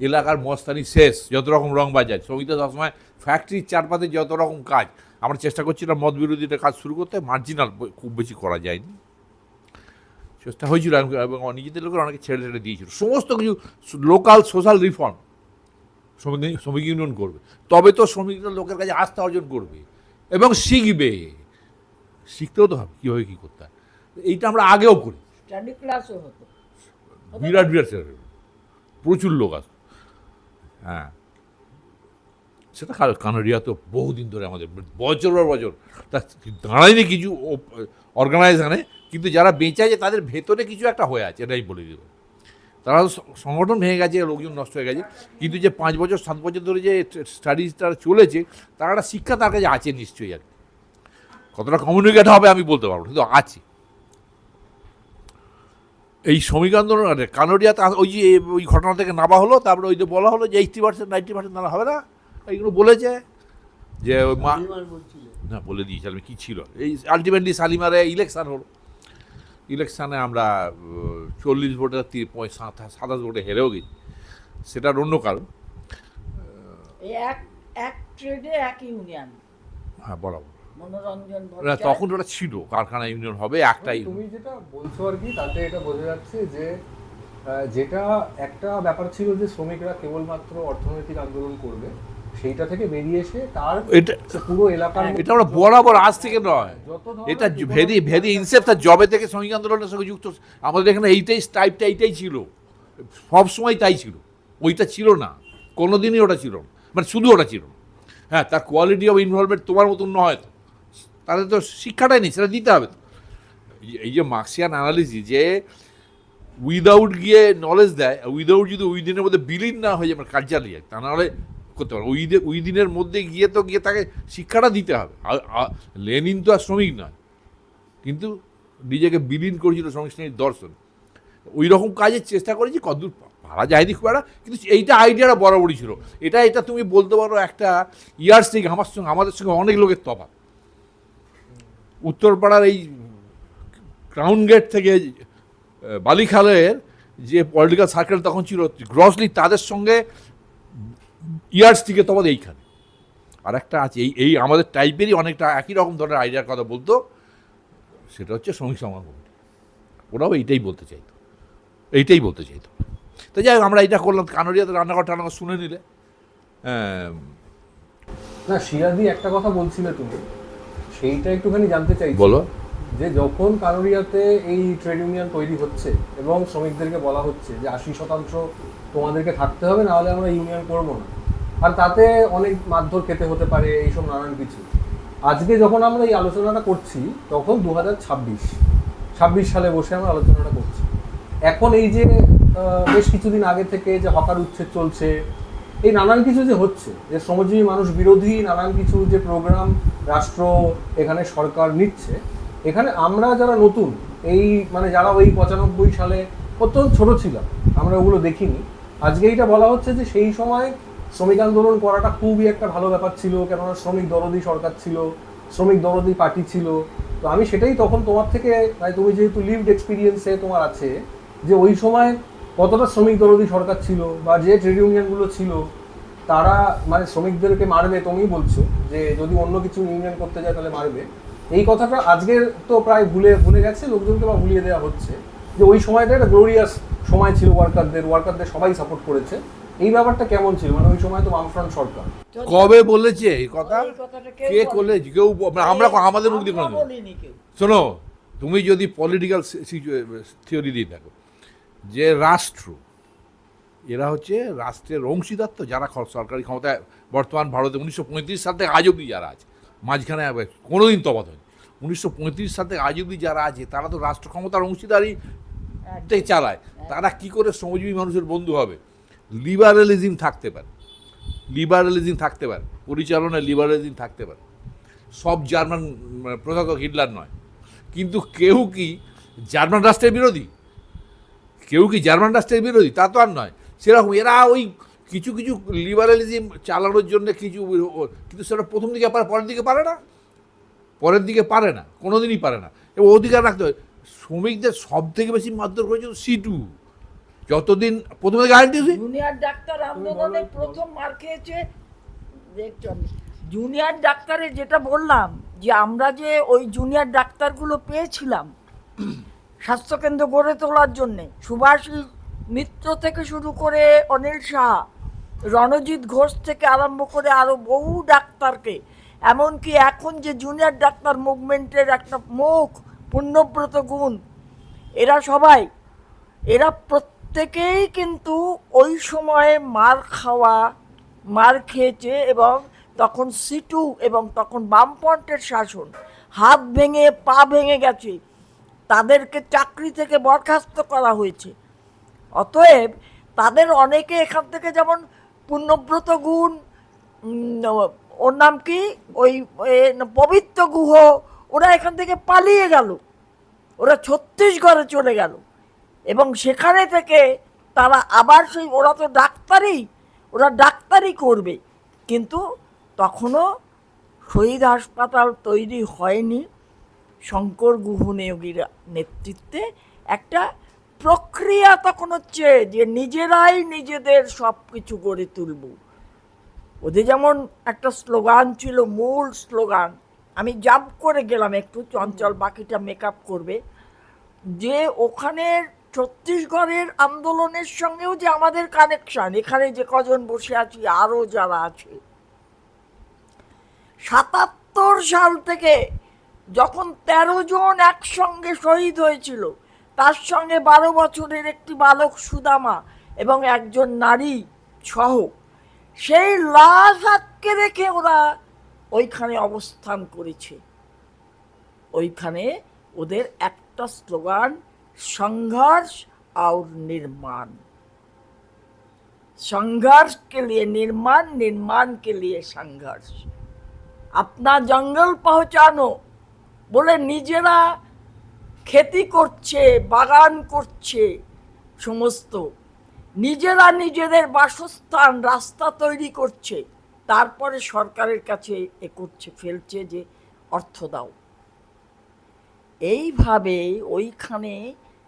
এলাকার মস্তানি শেষ, যত রকম রং বাজায় শ্রমিকদের সবসময় ফ্যাক্টরির চারপাশে যত রকম কাজ। আমরা চেষ্টা করছিলাম মদ বিরোধীটা কাজ শুরু করতে, মার্জিনাল খুব বেশি করা যায়নি, চেষ্টা হয়েছিল, এবং নিজেদের লোকের অনেকে ছেড়ে দিয়েছিল। সমস্ত কিছু লোকাল সোশ্যাল রিফর্ম শ্রমিক ইউনিয়ন করবে, তবে তো শ্রমিকরা লোকের কাছে আস্থা অর্জন করবে এবং শিখবে, শিখতেও তো হবে কীভাবে কী করতে হয়। এইটা আমরা আগেও করি, স্টাডি ক্লাসও হতো, বিরাট প্রচুর লোক আসতো। হ্যাঁ, সেটা কানাডিয়া তো বহুদিন ধরে আমাদের বছর পর বছর তা দাঁড়ায়নি কিছু অর্গানাইজেশনে, কিন্তু যারা বেঁচে আছে তাদের ভেতরে কিছু একটা হয়ে আছে, এটাই বলে দেবো। তারা সংগঠন ভেঙে গেছে, লোকজন নষ্ট হয়ে গেছে, কিন্তু যে 5 বছর 7 বছর ধরে যে স্টাডিজটা চলেছে, তার একটা শিক্ষা তার কাছে আছে নিশ্চয়ই। আর কতটা কমিউনিকেট হবে আমি বলতে পারবো, কিন্তু আছে। এই শ্রমিক আন্দোলন কানাডিয়াতে ওই ঘটনা থেকে নামা হলো, তারপরে ওই যে বলা হলো যে 80% 90% নানা হবে না, এইগুলো বলেছে যে ওই না বলে দিয়েছিলাম কী ছিল। এই আলটিমেটলি শালিমারে ইলেকশান হলো, ইলেকশানে আমরা 40 ভোটে 27 ভোটে হেরেও গেছি, সেটার অন্য কারণ। এক ট্রেডে এক ইউনিয়ন, হ্যাঁ বরাবর, মনোরঞ্জন তখন ওটা ছিল কারখানা ইউনিয়ন হবে একটাই। তুমি যেটা বলছো আর কি, তাতে এটা বোঝা যাচ্ছে যে যেটা একটা ব্যাপার ছিল যে শ্রমিকরা কেবলমাত্র অর্থনৈতিক আন্দোলন করবে, সেইটা থেকে বেরিয়ে এসে তার এটা পুরো এলাকার এটা আমরা বরাবর আজ থেকে নয়, এটা ভেদি ইনসেপ্ট জবে থেকে শ্রমিক আন্দোলনের সঙ্গে যুক্ত। আমাদের এখানে এইটাই টাইপটা এইটাই ছিল, সবসময় তাই ছিল, ওইটা ছিল না কোনোদিনই, ওটা ছিল না, মানে শুধু ওটা ছিল না। হ্যাঁ, তার কোয়ালিটি অফ ইনভলভমেন্ট তোমার মতন নয় তো, তাদের তো শিক্ষাটাই নেই, সেটা দিতে হবে তো। এই যে মার্ক্সিয়ান অ্যানালিসিস যে উইদাউট গিয়ে নলেজ দেয়, উইদাউট যদি ওই দিনের মধ্যে বিলীন না হয়ে যায় কালচারালি, তা নাহলে করতে পারে। ওই দিনের মধ্যে গিয়ে তাকে শিক্ষাটা দিতে হবে। লেনিন তো আর শ্রমিক নয়, কিন্তু নিজেকে বিলীন করেছিল শ্রমিক শ্রেণীর দর্শন। ওই রকম কাজের চেষ্টা করেছি, কতদূর পারা যায়নি খুব একটা, কিন্তু এইটা আইডিয়াটা বরাবরই ছিল। এটা তুমি বলতে পারো একটা ইয়ার্স থেকে আমাদের সঙ্গে অনেক লোকের তফাৎ। উত্তরপাড়ার এই ক্রাউন গেট থেকে বালিখালের যে পলিটিক্যাল সার্কেল তখন ছিল গ্রসলি, তাদের সঙ্গে ইয়ার্স থেকে তফাৎ এইখানে। আর একটা আছে এই আমাদের টাইপেরই অনেকটা একই রকম ধরনের আইডিয়ার কথা বলতো, সেটা হচ্ছে শ্রমিক সংগ্রাম কমিটি। ওরাও এইটাই বলতে চাইতো। তো যাই হোক, আমরা এইটা করলাম, কানাডিয়াতে রান্নাঘর টান্নাঘর শুনে নিলে। না, সিরাদি একটা কথা বলছিলে তুমি, সেইটা একটুখানি জানতে চাই। বলো। যে যখন কানোরিয়াতে এই ট্রেড ইউনিয়ন তৈরি হচ্ছে এবং শ্রমিকদেরকে বলা হচ্ছে যে 80% তোমাদেরকে থাকতে হবে, নাহলে আমরা ইউনিয়ন করবো না, আর তাতে অনেক মারধর খেতে হতে পারে, এইসব নানান কিছু। আজকে যখন আমরা এই আলোচনাটা করছি তখন 2026 সালে বসে আমরা আলোচনাটা করছি। এখন এই যে বেশ কিছুদিন আগে থেকে যে হকার উচ্ছেদ চলছে, এই নানান কিছু যে হচ্ছে, যে শ্রমজীবী মানুষ বিরোধী নানান কিছু যে প্রোগ্রাম রাষ্ট্র এখানে সরকার নিচ্ছে, এখানে আমরা যারা নতুন, এই মানে যারা ওই 95 সালে অত্যন্ত ছোট ছিলাম, আমরা ওগুলো দেখিনি। আজকে এইটা বলা হচ্ছে যে সেই সময় শ্রমিক আন্দোলন করাটা খুবই একটা ভালো ব্যাপার ছিল, কেননা শ্রমিক দরদি সরকার ছিল, শ্রমিক দরদি পার্টি ছিল। তো আমি সেটাই তখন তোমার থেকে, মানে তুমি যেহেতু লিভড এক্সপিরিয়েন্সে তোমার আছে, যে ওই সময় কতটা শ্রমিক দরদি সরকার ছিল, বা যে ট্রেড ইউনিয়নগুলো ছিল তারা মানে শ্রমিকদেরকে মারবে, তুমি বলছো যে যদি অন্য কিছু ইউনিয়ন করতে যায় তাহলে মারবে, এই কথাটা আজকের তো প্রায় ভুলে গেছে লোকজনকে, বা ভুলিয়ে দেওয়া হচ্ছে যে ওই সময়টা একটা গ্লোরিয়াস সময় ছিল, ওয়ার্কারদের সবাই সাপোর্ট করেছে। এই ব্যাপারটা কেমন ছিল, মানে ওই সময় তো বামফ্রন্ট সরকার। কবে বলেছে এই কথা? এই কথাটা কেউ কে বলেনি। করলে? কেউ আমরা আমাদের মুখ দিয়ে আমরা কোনো বলিনি কেউ। শোনো, তুমি যদি পলিটিক্যাল থিওরি দিয়ে থাকো যে রাষ্ট্র, এরা হচ্ছে রাষ্ট্রের অংশীদার, তো যারা সরকারি ক্ষমতায় বর্তমান ভারতে 1935 সাল থেকে আজ অব্দি যারা আছে, মাঝখানে কোনোদিন তফাৎ হয়নি, 1935 সাল থেকে আজ অব্দি যারা আছে তারা তো রাষ্ট্র ক্ষমতার অংশীদারই চালায়। তারা কি করে শ্রমজীবী মানুষের বন্ধু হবে? লিবারালিজম থাকতে পারে, পরিচালনায় লিবারালিজম থাকতে পারে। সব জার্মান প্রশাসক হিটলার নয়, কিন্তু কেউ কি জার্মান রাষ্ট্রের বিরোধী? তা তো আর নয়। সেরকম এরা ওই কিছু কিছু লিবারালিজম চালানোর জন্য কিছু, কিন্তু সেটা প্রথম দিকে পারে, পরের দিকে পারে না, কোনোদিনই পারে না। এবং অধিকার রাখতে হয়। শ্রমিকদের সব থেকে বেশি মারধর করেছে সিটু, যতদিন প্রথমে গ্যারান্টি। জুনিয়র ডাক্তার আন্দোলনে প্রথম মার খেয়েছে দেখছো। জুনিয়র ডাক্তারে যেটা বললাম, যে আমরা যে ওই জুনিয়র ডাক্তারগুলো পেয়েছিলাম স্বাস্থ্যকেন্দ্র গড়ে তোলার জন্যে, সুভাষী মিত্র থেকে শুরু করে অনিল সাহা, রণজিৎ ঘোষ থেকে আরম্ভ করে আরও বহু ডাক্তারকে, এমনকি এখন যে জুনিয়র ডাক্তার মুভমেন্টের একটা মুখ পুণ্যব্রত গুণ, এরা প্রত্যেকেই কিন্তু ওই সময়ে মার খেয়েছে। এবং তখন সিটু এবং তখন বামফ্রন্টের শাসন, হাত ভেঙে পা ভেঙে গেছে, তাদেরকে চাকরি থেকে বরখাস্ত করা হয়েছে। অতএব তাদের অনেকে এখান থেকে, যেমন পুণ্যব্রত গুণ, ওর নাম কি, ওই পবিত্র গুহ, ওরা এখান থেকে পালিয়ে গেল, ওরা ছত্তিশগড়ে চলে গেল, এবং সেখানে থেকে তারা আবার ওরা ডাক্তারি করবে। কিন্তু তখনও শহীদ হাসপাতাল তৈরি হয়নি। শঙ্কর গুহনেগির নেতৃত্বে একটা প্রক্রিয়া তখন হচ্ছে, যে নিজেরাই নিজেদের সব কিছু গড়ে তুলব। ওদের যেমন একটা স্লোগান ছিল, মূল স্লোগান, আমি জাম্প করে গেলাম একটু, চঞ্চল বাকিটা মেকআপ করবে, যে ওখানের ছত্তিশগড়ের আন্দোলনের সঙ্গেও যে আমাদের কানেকশান, এখানে যে কজন বসে আছি আরও যারা আছে, 77 সাল থেকে যখন 13 জন একসঙ্গে শহীদ হয়েছিল, তার সঙ্গে 12 বছরের একটি বালক সুদামা এবং একজন নারী সহ, সেই লাশ আটকে রেখে ওরা ওইখানে অবস্থান করেছে। ওইখানে ওদের একটা স্লোগান, সংঘর্ষ और निर्माण, संघर्ष के लिए निर्माण, निर्माण के लिए संघर्ष। अपना जंगल पहुंचानो বলে নিজেরা খেতি করছে, বাগান করছে, সমস্ত নিজেরা নিজেদের বাসস্থান, রাস্তা তৈরি করছে, তারপরে সরকারের কাছে ফেলছে যে অর্থ দাও। এইভাবে ওইখানে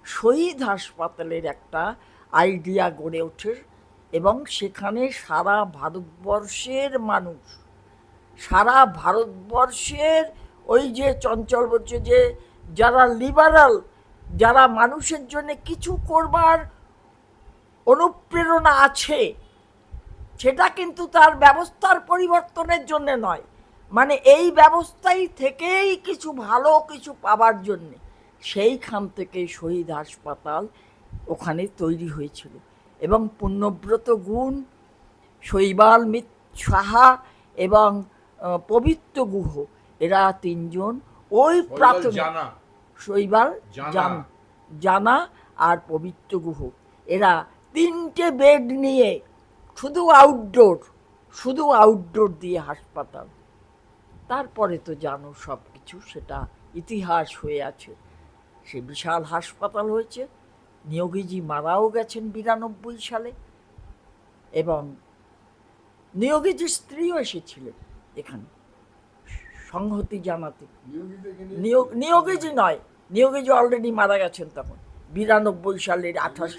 শহীদ হাসপাতালের একটা আইডিয়া গড়ে ওঠে, এবং সেখানে সারা ভারতবর্ষের মানুষ, সারা ভারতবর্ষের ওই যে চঞ্চল বলছে যে যারা লিবারাল, যারা মানুষের জন্য কিছু করবার অনুপ্রেরণা আছে, সেটা কিন্তু তার ব্যবস্থার পরিবর্তনের জন্য নয়, মানে এই ব্যবস্থায় থেকেই কিছু ভালো কিছু পাবার জন্যে সেইখান থেকে শহীদ হাসপাতাল ওখানে তৈরি হয়েছিল। এবং পুণ্যব্রত গুণ, শৈবাল সাহা এবং পবিত্র গুহ, এরা তিনজন ওই প্রাথমিক, শৈবাল জানা আর পবিত্র গুহ, এরা 3টে বেড নিয়ে শুধু আউটডোর দিয়ে হাসপাতাল। তারপরে তো জানো সব কিছু, সেটা ইতিহাস হয়ে আছে। সে বিশাল হাসপাতাল হয়েছে। নিয়োগীজি মারাও গেছেন 92 সালে, এবং নিয়োগীজির স্ত্রীও এসেছিলেন এখানে সংহতি জানাতে। নিয়োগীজি নয়, নিয়োগীজি অলরেডি মারা গেছেন তখন 92 সালের 28।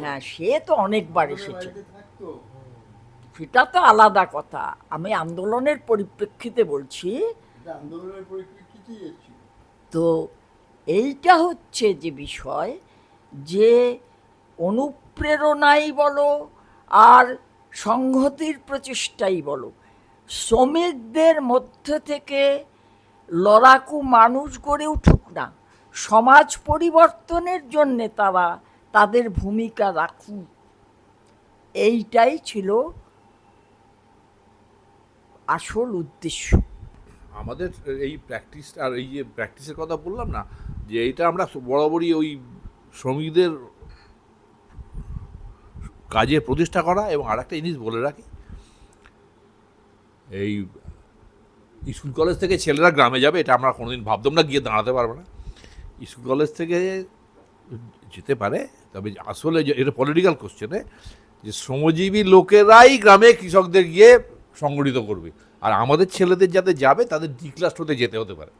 হ্যাঁ, সে তো অনেকবার এসেছে, সেটা তো আলাদা কথা। আমি আন্দোলনের পরিপ্রেক্ষিতে বলছি। তো এইটা হচ্ছে যে বিষয়, যে অনুপ্রেরণাই বলো আর সংহতির প্রচেষ্টাই বলো, শ্রমিকদের মধ্যে থেকে লড়াকু মানুষ গড়ে উঠুক না, সমাজ পরিবর্তনের জন্যে তারা তাদের ভূমিকা রাখুক, এইটাই ছিল আসল উদ্দেশ্য। আমাদের এই প্র্যাকটিস, আর এই যে প্র্যাকটিসের কথা বললাম না, যে এইটা আমরা বরাবরই ওই শ্রমিকদের কাজে প্রতিষ্ঠা করা। এবং আর একটা জিনিস বলে রাখি, এই স্কুল কলেজ থেকে ছেলেরা গ্রামে যাবে, এটা আমরা কোনোদিন ভাবতাম না, গিয়ে দাঁড়াতে পারবে না। স্কুল কলেজ থেকে যেতে পারে, তবে আসলে এটা পলিটিক্যাল কোশ্চেনে, যে শ্রমজীবী লোকেরাই গ্রামে কৃষকদের গিয়ে সংগঠিত করবে, আর আমাদের ছেলেদের যাতে যাবে তাদের ডি ক্লাস হতে যেতে হতে পারে,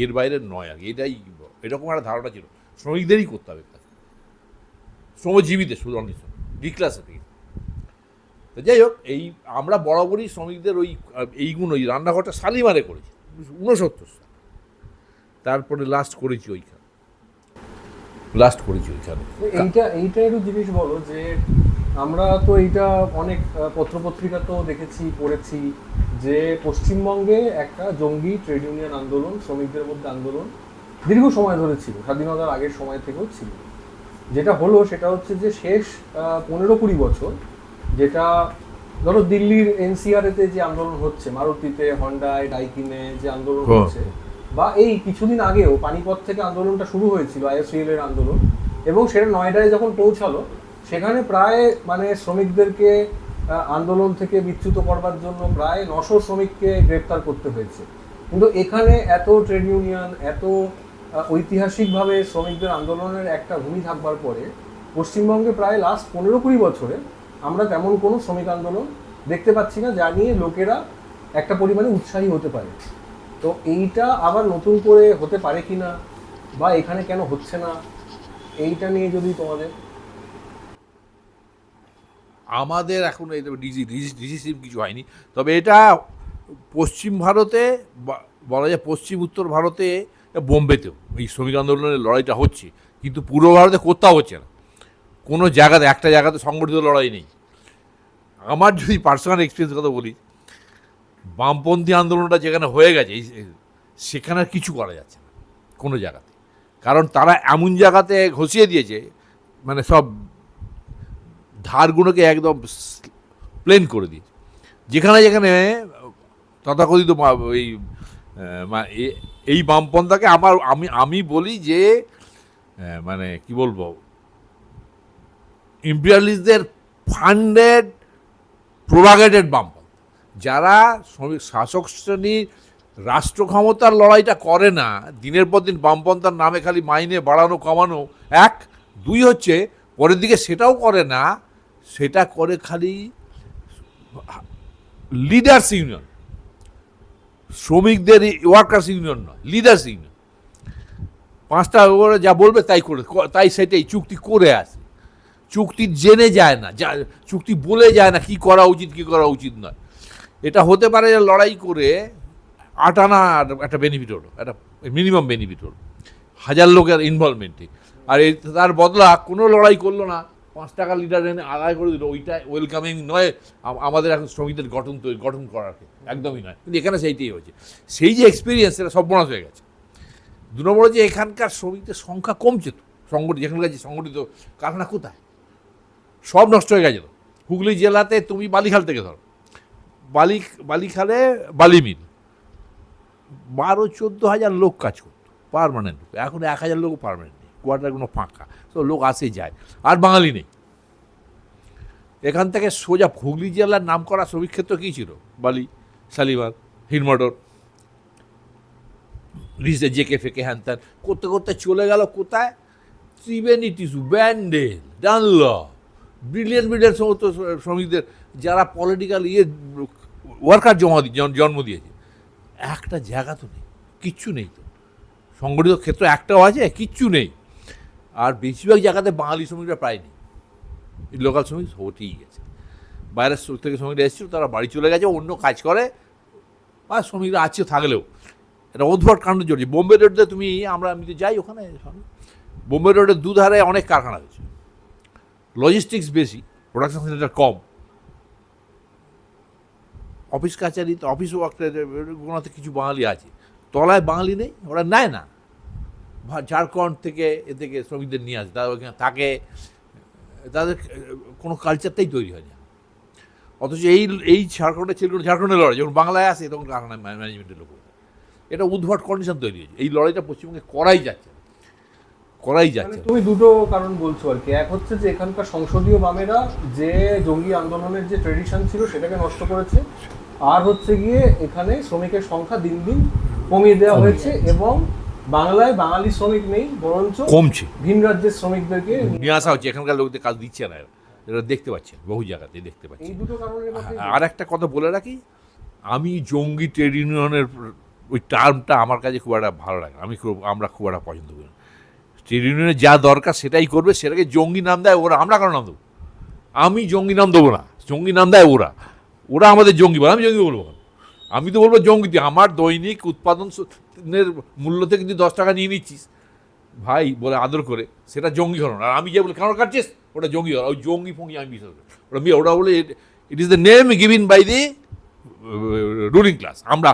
এর বাইরে নয়। আর এটাই এরকম একটা ধারণা ছিল, শ্রমিকদেরই করতে হবে কাজ, শ্রমজীবীদের শুধু অন্য ডি ক্লাসে থেকে। তো যাই হোক, এই আমরা বরাবরই শ্রমিকদের এইগুলো ওই রান্নাঘরটা শালিমারে করেছি 69 সাল, তারপরে লাস্ট করেছি ওইখানে। এইটা একটু জিনিস বলো, যে আমরা তো এইটা অনেক পত্রপত্রিকা তো দেখেছি, পড়েছি, যে পশ্চিমবঙ্গে একটা জঙ্গি ট্রেড ইউনিয়ন আন্দোলন, শ্রমিকদের মধ্যে আন্দোলন দীর্ঘ সময় ধরে ছিল, স্বাধীনতার আগের সময় থেকেও ছিল। যেটা হলো সেটা হচ্ছে যে শেষ 15-20 বছর, যেটা ধরো দিল্লির এনসিআরতে যে আন্দোলন হচ্ছে, মারুতিতে, হন্ডায়, ডাইকিনে যে আন্দোলন হচ্ছে, বা এই কিছুদিন আগেও পানিপথ থেকে আন্দোলনটা শুরু হয়েছিল, আইএসএল এর আন্দোলন, এবং সেটা নয়ডায় যখন পৌঁছালো, সেখানে প্রায় মানে শ্রমিকদেরকে আন্দোলন থেকে বিচ্যুত করবার জন্য প্রায় 900 শ্রমিককে গ্রেপ্তার করতে হয়েছে। কিন্তু এখানে এত ট্রেড ইউনিয়ন, এত ঐতিহাসিকভাবে শ্রমিকদের আন্দোলনের একটা ভূমি থাকবার পরে পশ্চিমবঙ্গে প্রায় লাস্ট 15-20 বছরে আমরা তেমন কোনো শ্রমিক আন্দোলন দেখতে পাচ্ছি না, যা নিয়ে লোকেরা একটা পরিমাণে উৎসাহী হতে পারে। তো এইটা আবার নতুন করে হতে পারে কি না, বা এখানে কেন হচ্ছে না, এইটা নিয়ে যদি তোমাদের। আমাদের এখন ডিসিসিভ কিছু হয়নি, তবে এটা পশ্চিম ভারতে, বলা যায় পশ্চিম উত্তর ভারতে, বোম্বেতেও এই শ্রমিক আন্দোলনের লড়াইটা হচ্ছে, কিন্তু পূর্ব ভারতে কোথাও হচ্ছে না। কোনো জায়গাতে, একটা জায়গাতে সংগঠিত লড়াই নেই। আমার যদি পার্সোনাল এক্সপিরিয়েন্স কথা বলি, বামপন্থী আন্দোলনটা যেখানে হয়ে গেছে, সেখানে আর কিছু করা যাচ্ছে না কোনো জায়গাতে, কারণ তারা এমন জায়গাতে ঘষিয়ে দিয়েছে, মানে সব ধারগুলোকে একদম প্লেন করে দিয়েছে, যেখানে যেখানে তথাকথিত এই বামপন্থাকে আমি বলি যে মানে কি বলবো, ইম্পিরিয়ালিস্টদের ফান্ডেড প্রোপাগেটেড বামপন্থা, যারা শাসক শ্রেণীর রাষ্ট্র ক্ষমতার লড়াইটা করে না, দিনের পর দিন বামপন্থার নামে খালি মাইনে বাড়ানো কমানো, 1, 2 হচ্ছে পরের দিকে সেটাও করে না, সেটা করে খালি লিডার্স ইউনিয়ন, শ্রমিকদের ওয়ার্কার্স ইউনিয়ন নয়, লিডার্স ইউনিয়ন। 5টা ওরা যা বলবে তাই করে, তাই সেটাই চুক্তি করে আসে, চুক্তি জেনে যায় না, চুক্তি বলে যায় না কি করা উচিত কি করা উচিত নয়। এটা হতে পারে লড়াই করে 8 আনা একটা বেনিফিট হলো, একটা মিনিমাম বেনিফিট হলো 1000 লোকের ইনভলভমেন্টে, আর তার বদলা কোনো লড়াই করলো না, 5 টাকা লিটার এনে আদায় করে দিল, ওইটা ওয়েলকামিং নয় আমাদের এখন শ্রমিকদের গঠন করাকে, একদমই নয়। কিন্তু এখানে সেইটাই হয়েছে, সেই যে এক্সপিরিয়েন্স সেটা সর্বনাশ হয়ে গেছে। 2 নম্বরে যে এখানকার শ্রমিকদের সংখ্যা কমছে, তো যেখানকার যে সংগঠিত কারখানা কোথায়, সব নষ্ট হয়ে গেছে। তো হুগলি জেলাতে তুমি বালিখাল থেকে ধরো, বালিখালে বালি মিল 12-14 হাজার লোক কাজ করতো পার্মানেন্ট, এখন 1,000 লোক পার্মানেন্ট নেই, কোয়ার্টারগুলো ফাঁকা, তো লোক আসে যায়, আর বাঙালি নেই। এখান থেকে সোজা হুগলি জেলার নাম করা শ্রমিক ক্ষেত্র কী ছিল? বালি, শালিমার, হিরমডর, রিজে জেকে ফেকে হ্যান ত্যান করতে করতে চলে গেল কোথায়? Tribeni tissue, Bandel, Dunlop, Brilliant সমস্ত শ্রমিকদের যারা পলিটিক্যাল ওয়ার্কার জন্ম দিয়েছে। একটা জায়গা তো নেই, কিচ্ছু নেই। তো সংগঠিত ক্ষেত্র একটাও আছে, কিচ্ছু নেই। আর বেশিরভাগ জায়গাতে বাঙালি শ্রমিকরা প্রায় নেই, লোকাল শ্রমিক হতেই গেছে। বাইরের থেকে শ্রমিকরা এসেছিল, তারা বাড়ি চলে গেছে, অন্য কাজ করে, বা শ্রমিকরা আছে থাকলেও। এটা উদ্ভট কাণ্ড চলছে। বোম্বে রোডে আমি তো যাই ওখানে, বোম্বে রোডের দুধারে অনেক কারখানা আছে, লজিস্টিক্স বেশি, প্রোডাকশন সেন্টার কম, অফিস কাছারি, অফিস ওয়ার্কগুলোতে কিছু বাঙালি আছে, তলায় বাঙালি নেই, ওরা নেয় না। ঝাড়খণ্ড থেকে থেকে শ্রমিকদের নিয়ে আসে, তারা ওইখানে থাকে, তাদের কোনো কালচারটাই তৈরি হয় না। অথচ এই ঝাড়খণ্ডের ছেলেগুলো ঝাড়খণ্ডে লড়াই, যখন বাংলায় আসে তখন কারখানা ম্যানেজমেন্টের লোক, এটা উদ্ভট কন্ডিশন তৈরি হয়েছে। এই লড়াইটা পশ্চিমবঙ্গে করাই যাচ্ছে। তুমি দুটো কারণ বলছো আর কি। এক হচ্ছে যে এখানকার সংসদীয় বামেরা যে জঙ্গি আন্দোলনের যে ট্রেডিশন ছিল সেটাকে নষ্ট করেছে, আর হচ্ছে গিয়ে এখানে শ্রমিকের সংখ্যা দিন দিন কমিয়ে দেওয়া হয়েছে, এবং বাংলায় বাঙালি শ্রমিক নেই, বরঞ্চ কমছে, ভিন রাজ্যের শ্রমিকদেরকে নিয়ে আসা হচ্ছে। এখানকার লোকদের কাজ দিচ্ছে না, এরা দেখতে পাচ্ছেন, বহু জায়গাতে দেখতে পাচ্ছেন। এই দুটো কারণের মধ্যে আর একটা কথা বলে রাখি, আমি জঙ্গি ট্রেড ইউনিয়নের ওই টার্মটা আমার কাছে খুব একটা ভালো লাগে, আমরা খুব একটা পছন্দ করি না। ট্রেড ইউনিয়নের যা দরকার সেটাই করবে, সেটাকে জঙ্গি নাম দেয় ওরা, আমরা কেন নাম দেবো? আমি জঙ্গি নাম দেবো না, জঙ্গি নাম দেয় ওরা আমাদের জঙ্গি বলে, আমি জঙ্গি বলবো না। আমি তো বলবো জঙ্গি, আমার দৈনিক উৎপাদনের মূল্য থেকে যদি 10 টাকা নিয়ে নিচ্ছিস ভাই বলে আদর করে, সেটা জঙ্গি হলো না। আর আমি যে বলে কেন কাটছিস, ওটা জঙ্গি হলো। ওই জঙ্গি ফঙ্গি আমি বিশ্বাস করি, ওরা বলে it is the name given by the ruling class. আমরা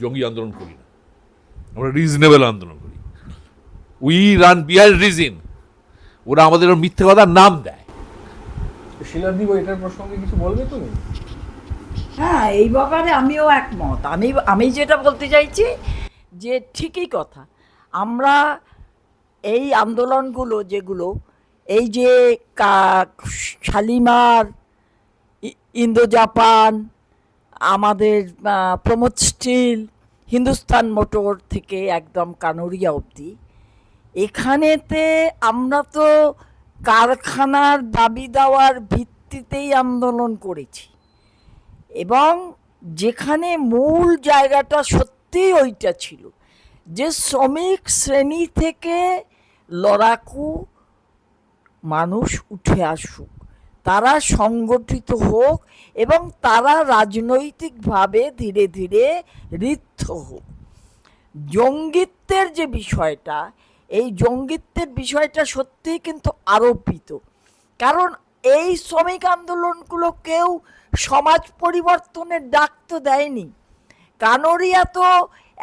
জঙ্গি আন্দোলন করি না, আমরা রিজনেবল আন্দোলন করি। উই রান বিহাইন্ড রিজন, ওরা আমাদের মিথ্যে কথার নাম দেয়। শিলাদি এটার প্রসঙ্গে কিছু বলবে তুমি? হ্যাঁ, এই ব্যাপারে আমিও একমত। আমি যেটা বলতে চাইছি যে ঠিকই কথা, আমরা এই আন্দোলনগুলো যেগুলো, এই যে শালিমার, ইন্দো জাপান, আমাদের প্রমোদ স্টিল, হিন্দুস্তান মোটর থেকে একদম কানুরিয়া অবধি, এখানেতে আমরা তো কারখানার দাবি দেওয়ার ভিত্তিতেই আন্দোলন করেছি, এবং যেখানে মূল জায়গাটা সত্যিই ওইটা ছিল যে শ্রমিক শ্রেণী থেকে লড়াকু মানুষ উঠে আসুক, তারা সংগঠিত হোক, এবং তারা রাজনৈতিকভাবে ধীরে ধীরে ঋদ্ধ হোক। জঙ্গিত্বের যে বিষয়টা, এই জঙ্গিত্বের বিষয়টা সত্যিই কিন্তু আরোপিত, কারণ এই শ্রমিক আন্দোলনগুলো কেউ সমাজ পরিবর্তনের ডাক তো দেয়নি। কানোরিয়া তো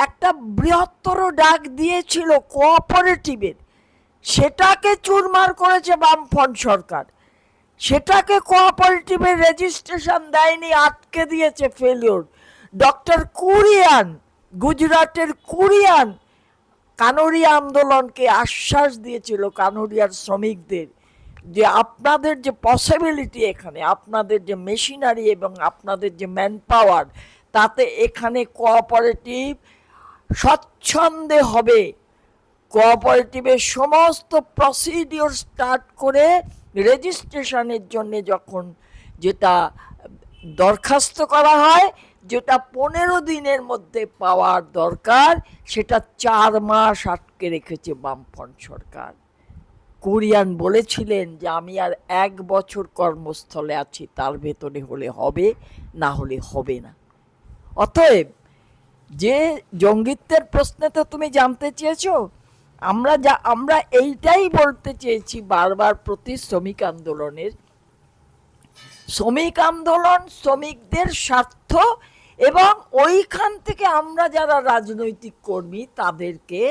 একটা বৃহত্তর ডাক দিয়েছিল কোঅপারেটিভের, সেটাকে চুরমার করেছে বামফ্রন্ট সরকার, সেটাকে কোঅপারেটিভের রেজিস্ট্রেশন দেয়নি, আটকে দিয়েছে ফেলিওর। ডক্টর কুরিয়ান, গুজরাটের কুরিয়ান কানোরিয়া আন্দোলনকে আশ্বাস দিয়েছিল কানোরিয়ার শ্রমিকদের যে আপনাদের যে পসিবিলিটি এখানে, আপনাদের যে মেশিনারি এবং আপনাদের যে ম্যান পাওয়ার, তাতে এখানে কোঅপারেটিভ স্বচ্ছন্দে হবে। কোঅপারেটিভের সমস্ত প্রসিডিওর স্টার্ট করে রেজিস্ট্রেশনের জন্য যখন যেটা দরখাস্ত করা হয়, যেটা 15 দিনের মধ্যে পাওয়ার দরকার, সেটা 4 মাস আটকে রেখেছে বামফ্রন্ট সরকার। কুরিয়ান বলেছিলেন যে আমি আর 1 বছর কর্মস্থলে আছি, তার ভেতরে হলে হবে, না হলে হবে না। অতএব যে জঙ্গিত্বের প্রশ্নে তো তুমি জানতে চেয়েছো, আমরা এইটাই বলতে চেয়েছি বারবার প্রতি শ্রমিক আন্দোলনের, শ্রমিক আন্দোলন শ্রমিকদের স্বার্থ, এবং ওইখান থেকে আমরা যারা রাজনৈতিক কর্মী তাদেরকে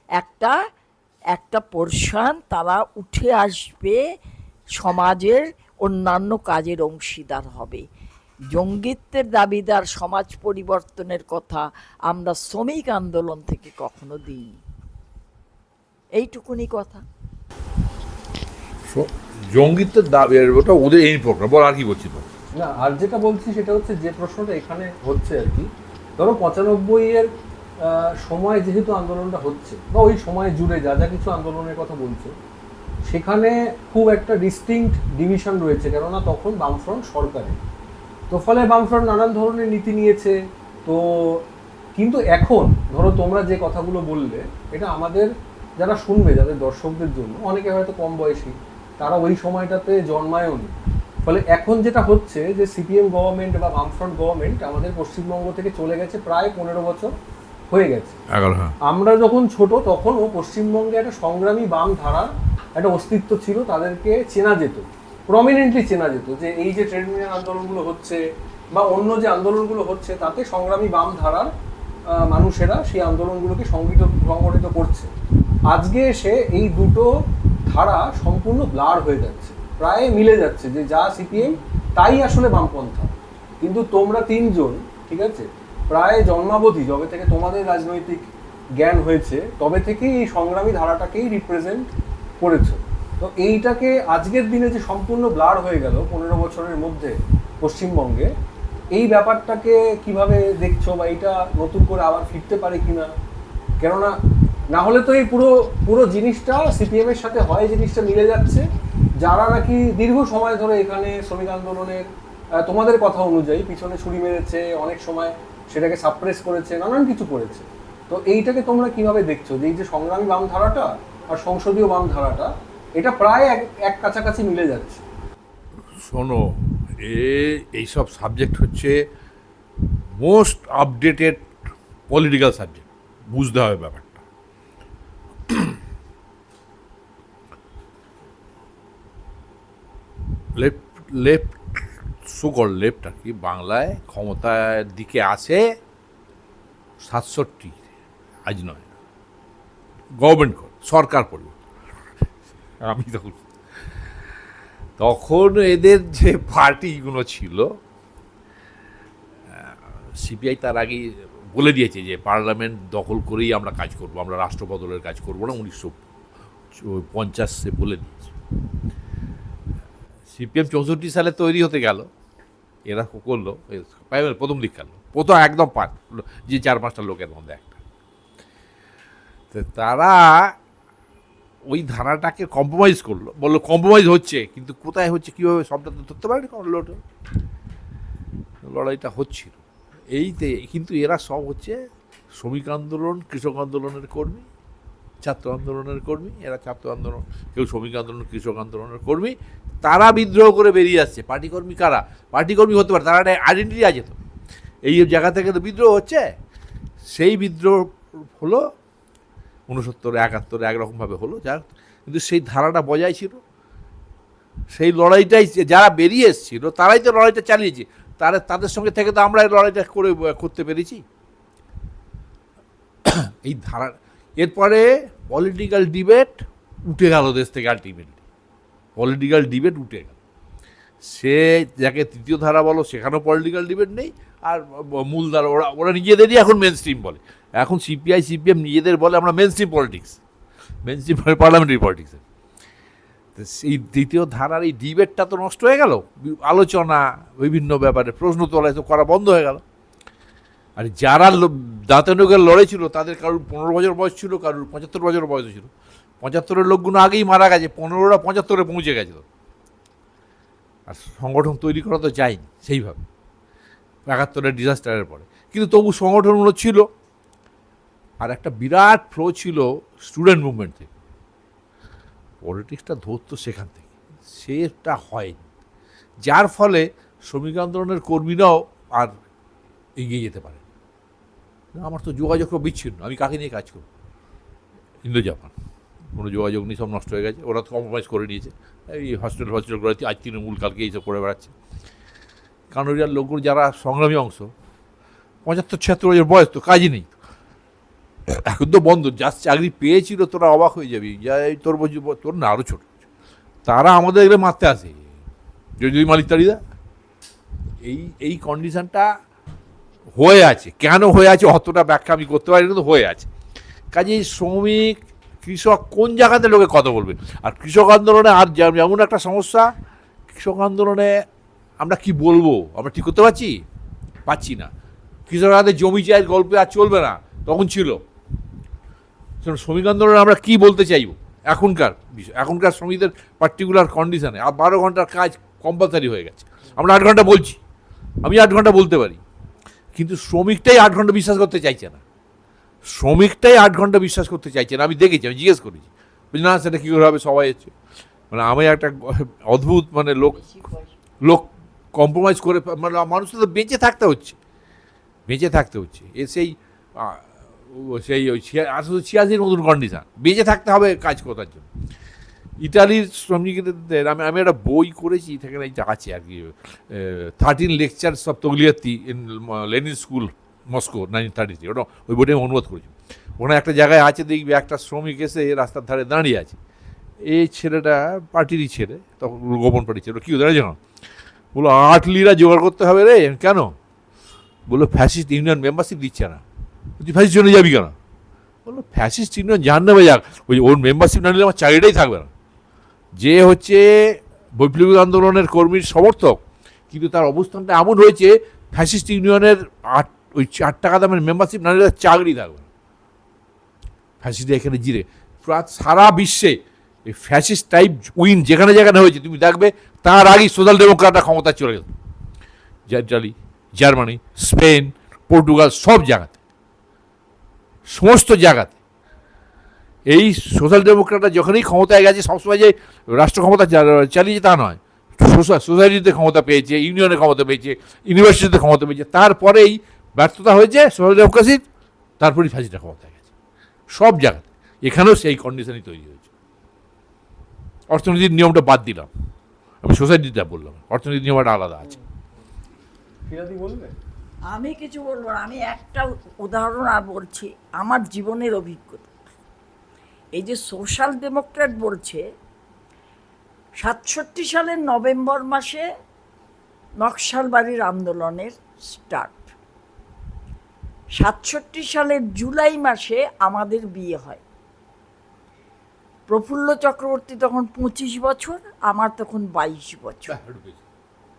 একটা একটা পোরশন তারা উঠে আসবে, সমাজের অন্যান্য কাজের অংশীদার হবে। জঙ্গিত্বের দাবিদার সমাজ পরিবর্তনের কথা আমরা শ্রমিক আন্দোলন থেকে কখনো দিইনি। এইটুকুনি কথা। জঙ্গিত্বের দাবি ওটা ওদের এই প্রোগ্রাম বল, আর কি বলছি তো। না, আর যেটা বলছি সেটা হচ্ছে যে প্রশ্নটা এখানে হচ্ছে আর কি, ধরো 95-এর সময় যেহেতু আন্দোলনটা হচ্ছে বা ওই সময় জুড়ে যা যা কিছু আন্দোলনের কথা বলছো, সেখানে খুব একটা ডিস্টিংক্ট ডিভিশন রয়েছে, কেননা তখন বামফ্রন্ট সরকারে, তো ফলে বামফ্রন্ট নানান ধরনের নীতি নিয়েছে। তো কিন্তু এখন ধরো তোমরা যে কথাগুলো বললে, এটা আমাদের যারা শুনবে, যাদের দর্শকদের জন্য, অনেকে হয়তো কম বয়সী, তারা ওই সময়টাতে জন্মায়ওনি। ফলে এখন যেটা হচ্ছে যে সিপিএম গভর্নমেন্ট বা বামফ্রন্ট গভর্নমেন্ট আমাদের পশ্চিমবঙ্গ থেকে চলে গেছে, প্রায় 15 বছর হয়ে গেছে। আমরা যখন ছোট তখনও পশ্চিমবঙ্গে একটা সংগ্রামী বাম ধারার একটা অস্তিত্ব ছিল, তাদেরকে চেনা যেত, প্রমিনেন্টলি চেনা যেত, যে এই যে ট্রেড ইউনিয়ন আন্দোলনগুলো হচ্ছে বা অন্য যে আন্দোলনগুলো হচ্ছে, তাতে সংগ্রামী বাম ধারার মানুষেরা সেই আন্দোলনগুলোকে সংগঠিত করছে। আজকে এসে এই দুটো ধারা সম্পূর্ণ ব্লার হয়ে যাচ্ছে, প্রায় মিলে যাচ্ছে, যে যা সিপিএম তাই আসলে বামপন্থা। কিন্তু তোমরা তিনজন, ঠিক আছে, প্রায় জন্মাবধি, যবে থেকে তোমাদের রাজনৈতিক জ্ঞান হয়েছে তবে থেকেই এই সংগ্রামী ধারাটাকেই রিপ্রেজেন্ট করেছো। তো এইটাকে আজকের দিনে যে সম্পূর্ণ ব্লার হয়ে গেল 15 বছরের মধ্যে পশ্চিমবঙ্গে, এই ব্যাপারটাকে কিভাবে দেখছো, বা এইটা নতুন করে আবার ফিরতে পারে কিনা? কেননা না হলে তো এই পুরো জিনিসটা সিপিএম এর সাথে হয়, জিনিসটা মিলে যাচ্ছে, যারা নাকি দীর্ঘ সময় ধরে এখানে শ্রমিক আন্দোলনের তোমাদের কথা অনুযায়ী পিছনে ছুরি মেরেছে, অনেক সময় সেটাকে সাপ্রেস করেছে, নানান কিছু করেছে। তো এইটাকে তোমরা কিভাবে দেখছো, যে এই যে সংগ্রামী বাম ধারাটা আর সংসদীয় বাম ধারাটা, এটা প্রায় এক কাছাকাছি মিলে যাচ্ছে? শোনো, এইসব সাবজেক্ট হচ্ছে মোস্ট আপডেটেড পলিটিক্যাল সাবজেক্ট, বুঝতে হবে ব্যাপারটা। লেফট সুকল লেফট আর কি বাংলায় ক্ষমতার দিকে আসে 67, আজ নয়, গভর্নমেন্ট সরকার পরিবর্তন। আমি তখন এদের যে পার্টিগুলো ছিল, সিপিআই তার আগে বলে দিয়েছে যে পার্লামেন্ট দখল করেই আমরা কাজ করব, আমরা রাষ্ট্র বদলের কাজ করবো না, 1950 বলে দিয়েছে। সিপিএম 64 সালে তৈরি হতে গেল, এরা করলো প্রথম দিক গেল, প্রথম একদম যে 4-5টা লোকের মধ্যে একটা, তো তারা ওই ধারাটাকে কম্প্রোমাইজ করলো, বললো কম্প্রোমাইজ হচ্ছে, কিন্তু কোথায় হচ্ছে কীভাবে সবটা তো ধরতে পারেনি, কারণ লড়াইটা হচ্ছিল এইতে। কিন্তু এরা সব হচ্ছে শ্রমিক আন্দোলন, কৃষক আন্দোলনের কর্মী, ছাত্র আন্দোলনের কর্মী, এরা ছাত্র আন্দোলন, কেউ শ্রমিক আন্দোলন, কৃষক আন্দোলনের কর্মী, তারা বিদ্রোহ করে বেরিয়ে আসছে। পার্টি কর্মী কারা? পার্টি কর্মী হতে পারে, তারা একটা আইডেন্টিটি আছে, তো এই জায়গা থেকে তো বিদ্রোহ হচ্ছে। সেই বিদ্রোহ হলো 69, 71 একরকমভাবে হলো, যার কিন্তু সেই ধারাটা বজায় ছিল। সেই লড়াইটাই যারা বেরিয়ে এসেছিল তারাই তো লড়াইটা চালিয়েছে, তাদের সঙ্গে থেকে তো আমরা এই লড়াইটা করতে পেরেছি। এই ধারা এরপরে পলিটিক্যাল ডিবেট উঠে গেল দেশ থেকে, আলটিমেটলি পলিটিক্যাল ডিবেট উঠে গেল। সে যাকে তৃতীয় ধারা বলো, সেখানেও পলিটিক্যাল ডিবেট নেই, আর মূল ধারা ওরা নিজেদেরই এখন মেন স্ট্রিম বলে। এখন সিপিআই সিপিএম নিজেদের বলে আমরা mainstream politics, mainstream parliamentary পলিটিক্সে। তো সেই দ্বিতীয় ধারার এই ডিবেটটা তো নষ্ট হয়ে গেল, আলোচনা বিভিন্ন ব্যাপারে প্রশ্ন তোলা তো করা বন্ধ হয়ে গেল। আর যারা দাঁতানুগের লড়াই ছিল, তাদের কারোর 15 বছর বয়স ছিল, কারোর 75 বছর বয়স ছিল। 75-এর লোকগুলো আগেই মারা গেছে, 15রা 75-এ পৌঁছে গেছিল। আর সংগঠন তৈরি করা তো যায়নি সেইভাবে 71-এর ডিজাস্টারের পরে, কিন্তু তবু সংগঠনগুলো ছিল। আর একটা বিরাট ফ্লো ছিল স্টুডেন্ট মুভমেন্ট থেকে, পলিটিক্সটা ধরতো সেখান থেকে, সেটা হয়নি, যার ফলে শ্রমিক আন্দোলনের কর্মীরাও আর এগিয়ে যেতে পারে। আমার তো যোগাযোগ বিচ্ছিন্ন, আমি কাকে নিয়ে কাজ করব? ইন্দো জাপান, কোনো যোগাযোগ নেই, সব নষ্ট হয়ে গেছে, ওরা তো কম্প্রোমাইজ করে নিয়েছে। এই হসপিটাল করে আজ তৃণমূল, কালকে এইসব করে বেড়াচ্ছে। কানোরিয়ার লোকগুলো যারা সংগ্রামী অংশ, 75-76 বছর বয়স, তো কাজই নেই, এখন তো বন্ধ। যার চাকরি পেয়েছিল তোরা অবাক হয়ে যাবি, যা এই তোর না আরও ছোট, তারা আমাদের এগুলো মারতে আসে, যদি মালিকতারিদা। এই কন্ডিশনটা হয়ে আছে। কেন হয়ে আছে অতটা ব্যাখ্যা আমি করতে পারি, কিন্তু হয়ে আছে। কাজেই শ্রমিক, কৃষক কোন জায়গাতে লোকে কথা বলবে? আর কৃষক আন্দোলনে আর যেমন একটা সমস্যা, কৃষক আন্দোলনে আমরা কি বলবো, আমরা ঠিক করতে পারছি না। কৃষক হাতে জমি চাই গল্পে আর চলবে না, তখন ছিল। শ্রমিক আন্দোলনে আমরা কি বলতে চাইব এখনকার বিষয়, এখনকার শ্রমিকদের পার্টিকুলার কন্ডিশনে? আর 12 ঘন্টার কাজ কম্পালসারি হয়ে গেছে। আমরা 8 ঘন্টা বলছি, আমি 8 ঘন্টা বলতে পারি, কিন্তু শ্রমিকটাই 8 ঘন্টা বিশ্বাস করতে চাইছে না। শ্রমিকটাই 8 ঘন্টা বিশ্বাস করতে চাইছে না। আমি দেখেছি, আমি জিজ্ঞেস করেছি, বুঝলি না সেটা কী করে হবে, সবাই হচ্ছে মানে আমি একটা অদ্ভুত মানে লোক কম্প্রোমাইজ করে, মানে মানুষকে তো বেঁচে থাকতে হচ্ছে। এ সেই ওই 86-র মতন কন্ডিশন, বেঁচে থাকতে হবে কাজ করার জন্য। ইটালির শ্রমিকদের আমি একটা বই করেছি, সেখানে আছে আর কি, 13 lectures of Togliatti in Lenin school Moscow 1933, ওটা ওই বইটা আমি অনুবাদ করেছি। ওখানে একটা জায়গায় আছে, দেখবি একটা শ্রমিক এসে রাস্তার ধারে দাঁড়িয়ে আছে। এই ছেলেটা পার্টিরই ছেলে, তখন গোপন পার্টির ছেলে, কী দাঁড়িয়েছে না, বলো 8 লিরা জোগাড় করতে হবে রে। কেন? বললো ফ্যাসিস্ট ইউনিয়ন মেম্বারশিপ দিচ্ছে না। তুই ফ্যাসিস্ট ইউনিয়নে যাবি কেন? বললো ফ্যাসিস্ট ইউনিয়ন জান নেবে যাক, ওর মেম্বারশিপ না নিলে আমার চাকরিটাই থাকবে না। যে হচ্ছে বৈপ্লবিক আন্দোলনের কর্মীর সমর্থক, কিন্তু তার অবস্থানটা এমন হয়েছে, ফ্যাসিস্ট ইউনিয়নের 8 টাকা দামের মেম্বারশিপ না নিলে চাকরি থাকবে না। ফ্যাসিস্ট এখানে জিরে সারা বিশ্বে এই ফ্যাসিস্ট টাইপ উইন যেখানে যেখানে হয়েছে, তুমি দেখবে তার আগেই সোশ্যাল ডেমোক্রাটরা ক্ষমতা চলে গেল। ইটালি, জার্মানি, স্পেন, পর্তুগাল, সব জায়গাতে, সমস্ত জায়গাতে এই সোশ্যাল ডেমোক্রেটরা যখনই ক্ষমতায় গেছে, সবসময় যে রাষ্ট্র ক্ষমতা চালিয়েছে তা নয়, সোসাইটিতে ক্ষমতা পেয়েছে, ইউনিয়নে ক্ষমতা পেয়েছে, ইউনিভার্সিটিতে ক্ষমতা পেয়েছে, তারপরেই ব্যর্থতা হয়েছে সোশ্যাল ডেমোক্রেসির, তারপরেই ফ্যাসিস্টটা ক্ষমতায় গেছে সব জায়গাতে। এখানেও সেই কন্ডিশনই তৈরি হয়েছে। অর্থনীতির নিয়মটা বাদ দিলাম, আমি সোসাইটিটা বললাম, অর্থনীতির নিয়মটা আলাদা আছে। বলবে? আমি কিছু বলবো না, আমি একটা উদাহরণ আর বলছি আমার জীবনের অভিজ্ঞতা। এই যে সোশ্যাল ডেমোক্রেট বলছে, 67 সালের নভেম্বর মাসে নকশালবাড়ির আন্দোলনের স্টার্ট, 67 সালের জুলাই মাসে আমাদের বিয়ে হয়। প্রফুল্ল চক্রবর্তী তখন 25 বছর, আমার তখন 22 বছর।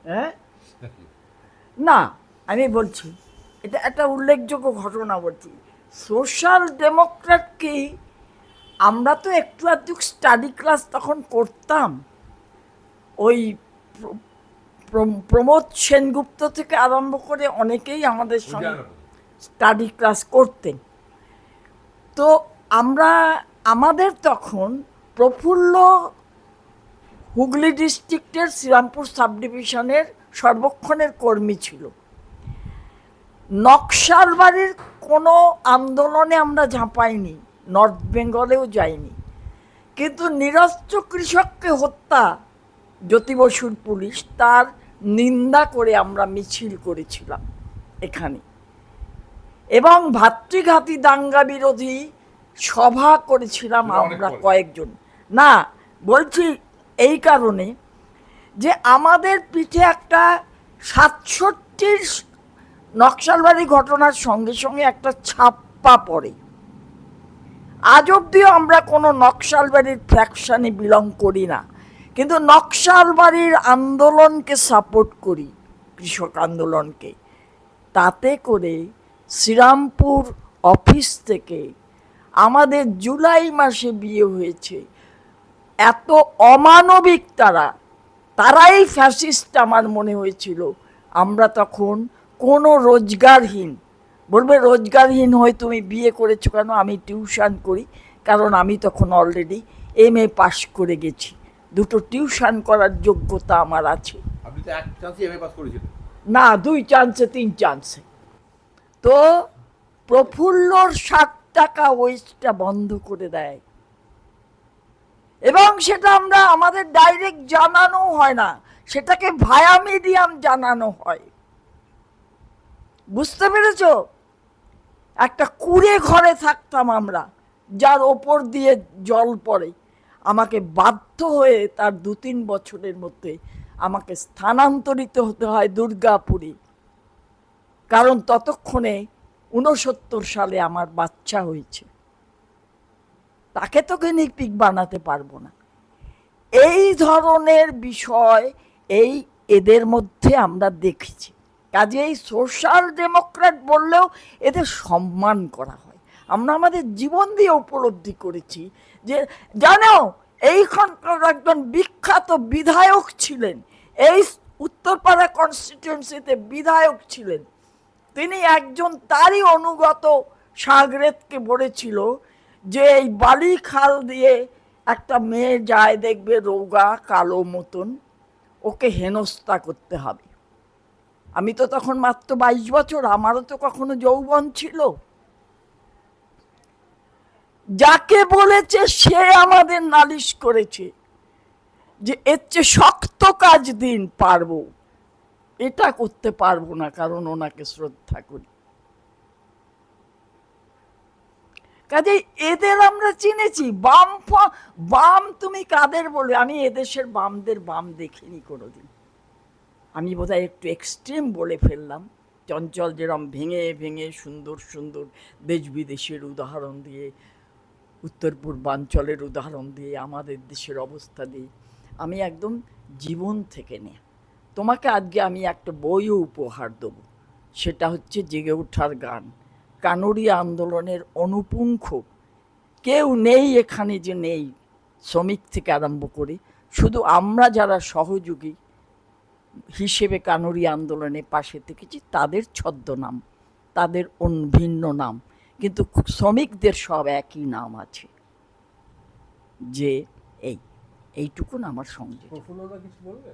হ্যাঁ না, আমি বলছি এটা একটা উল্লেখযোগ্য ঘটনা বলছি। সোশ্যাল ডেমোক্রেটকে আমরা তো একটু আধটু স্টাডি ক্লাস তখন করতাম, ওই প্রমোদ সেনগুপ্ত থেকে আরম্ভ করে অনেকেই আমাদের সঙ্গে স্টাডি ক্লাস করতেন। তো আমাদের তখন প্রফুল্ল হুগলি ডিস্ট্রিক্টের শ্রীরামপুর সাব ডিভিশনের সর্বক্ষণের কর্মী ছিল। নকশালবাড়ির কোনো আন্দোলনে আমরা ঝাঁপাইনি, নর্থ বেঙ্গলেও যাইনি, কিন্তু নিরস্ত্র কৃষককে হত্যা জ্যোতি বসুর পুলিশ, তার নিন্দা করে আমরা মিছিল করেছিলাম এখানে, এবং ভাতৃঘাতী দাঙ্গা বিরোধী সভা করেছিলাম আমরা কয়েকজন। না বলছি এই কারণে যে আমাদের পিঠে একটা 67 নকশালবাড়ি ঘটনার সঙ্গে সঙ্গে একটা ছাপ্পা পড়ে। আজ অব্দিও আমরা কোনো নকশালবাড়ির ফ্র্যাকশনে বিলং করি না, কিন্তু নকশালবাড়ির আন্দোলনকে সাপোর্ট করি, কৃষক আন্দোলনকে। তাতে করে শ্রীরামপুর অফিস থেকে আমাদের জুলাই মাসে বিয়ে হয়েছে। এত অমানবিক তারাই ফ্যাসিস্ট আমার মনে হয়েছিল। আমরা তখন কোনো রোজগারহীন, বলবে রোজগারহীন হয়ে তুমি বিয়ে করেছো কেন? আমি টিউশন করি, কারণ আমি তখন অলরেডি MA পাস করে গেছি, 2টো টিউশন করার যোগ্যতা আমার আছে। আপনি তো এক চান্সে MA পাস করেছিলেন না, 2 চান্সে 3 চান্সে। তো প্রফুল্লর স্বার্থ টাকা ওয়েস্টটা বন্ধ করে দেয়, এবং সেটা আমরা আমাদের ডাইরেক্ট জানানো হয় না, সেটাকে ভায়া মিডিয়াম জানানো হয়। বুঝতে পেরেছ? একটা কুঁড়ে ঘরে থাকতাম আমরা, যার ওপর দিয়ে জল পড়ে। আমাকে বাধ্য হয়ে তার 2-3 বছরের মধ্যে আমাকে স্থানান্তরিত হতে হয় দুর্গাপুরে, কারণ ততক্ষণে 69 সালে আমার বাচ্চা হয়েছে। তাকে তো গিনিপিগ বানাতে পারবো না। এই ধরনের বিষয় এদের মধ্যে আমরা দেখেছি। কাজেই সোশ্যাল ডেমোক্র্যাট বললেও এদের সম্মান করা হয়। আমরা আমাদের জীবন দিয়ে উপলব্ধি করেছি যে, জানো, এইখানকার একজন বিখ্যাত বিধায়ক ছিলেন, এই উত্তরপাড়া কনস্টিটিউয়েন্সিতে বিধায়ক ছিলেন। তিনি একজন তারই অনুগত সাগরেদকে বলেছিল যে এই বালি খাল দিয়ে একটা মেয়ে যায়, দেখবে রোগা কালো মতন, ওকে হেনস্থা করতে হবে। আমি তো তখন মাত্র 22 বছর, আমারও তো কখনো যৌবন ছিল। যাকে বলেছে সে আমাদের নালিশ করেছে যে এর চেয়ে শক্ত কাজ দিন, পারবো, এটা করতে পারবো না, কারণ ওনাকে শ্রদ্ধা করি। কাজেই এদের আমরা চিনেছি। বাম তুমি কাদের বলে? আমি এদেশের বামদের বাম দেখিনি কোনোদিন। আমি বোধহয় একটু এক্সট্রিম বলে ফেললাম। চঞ্চল যেরম ভেঙে ভেঙে সুন্দর সুন্দর দেশ বিদেশের উদাহরণ দিয়ে, উত্তর পূর্বাঞ্চলের উদাহরণ দিয়ে, আমাদের দেশের অবস্থা দিয়ে, আমি একদম জীবন থেকে নেয়া। তোমাকে আজকে আমি একটা বইও উপহার দেব, সেটা হচ্ছে জেগে ওঠার গান, কানুরিয়া আন্দোলনের অনুপুঙ্খ। কেউ নেই এখানে যে নেই, শ্রমিক থেকে আরম্ভ করে, শুধু আমরা যারা সহযোগী হিসেবে কানুরিয়া আন্দোলনের পাশে থেকেছি, তাদের ছদ্মনাম, তাদের ভিন্ন নাম, কিন্তু শ্রমিকদের সব একই নাম আছে। যে এইটুকুন আমার সঙ্গে। প্রফুল্লদা কিছু বলবে?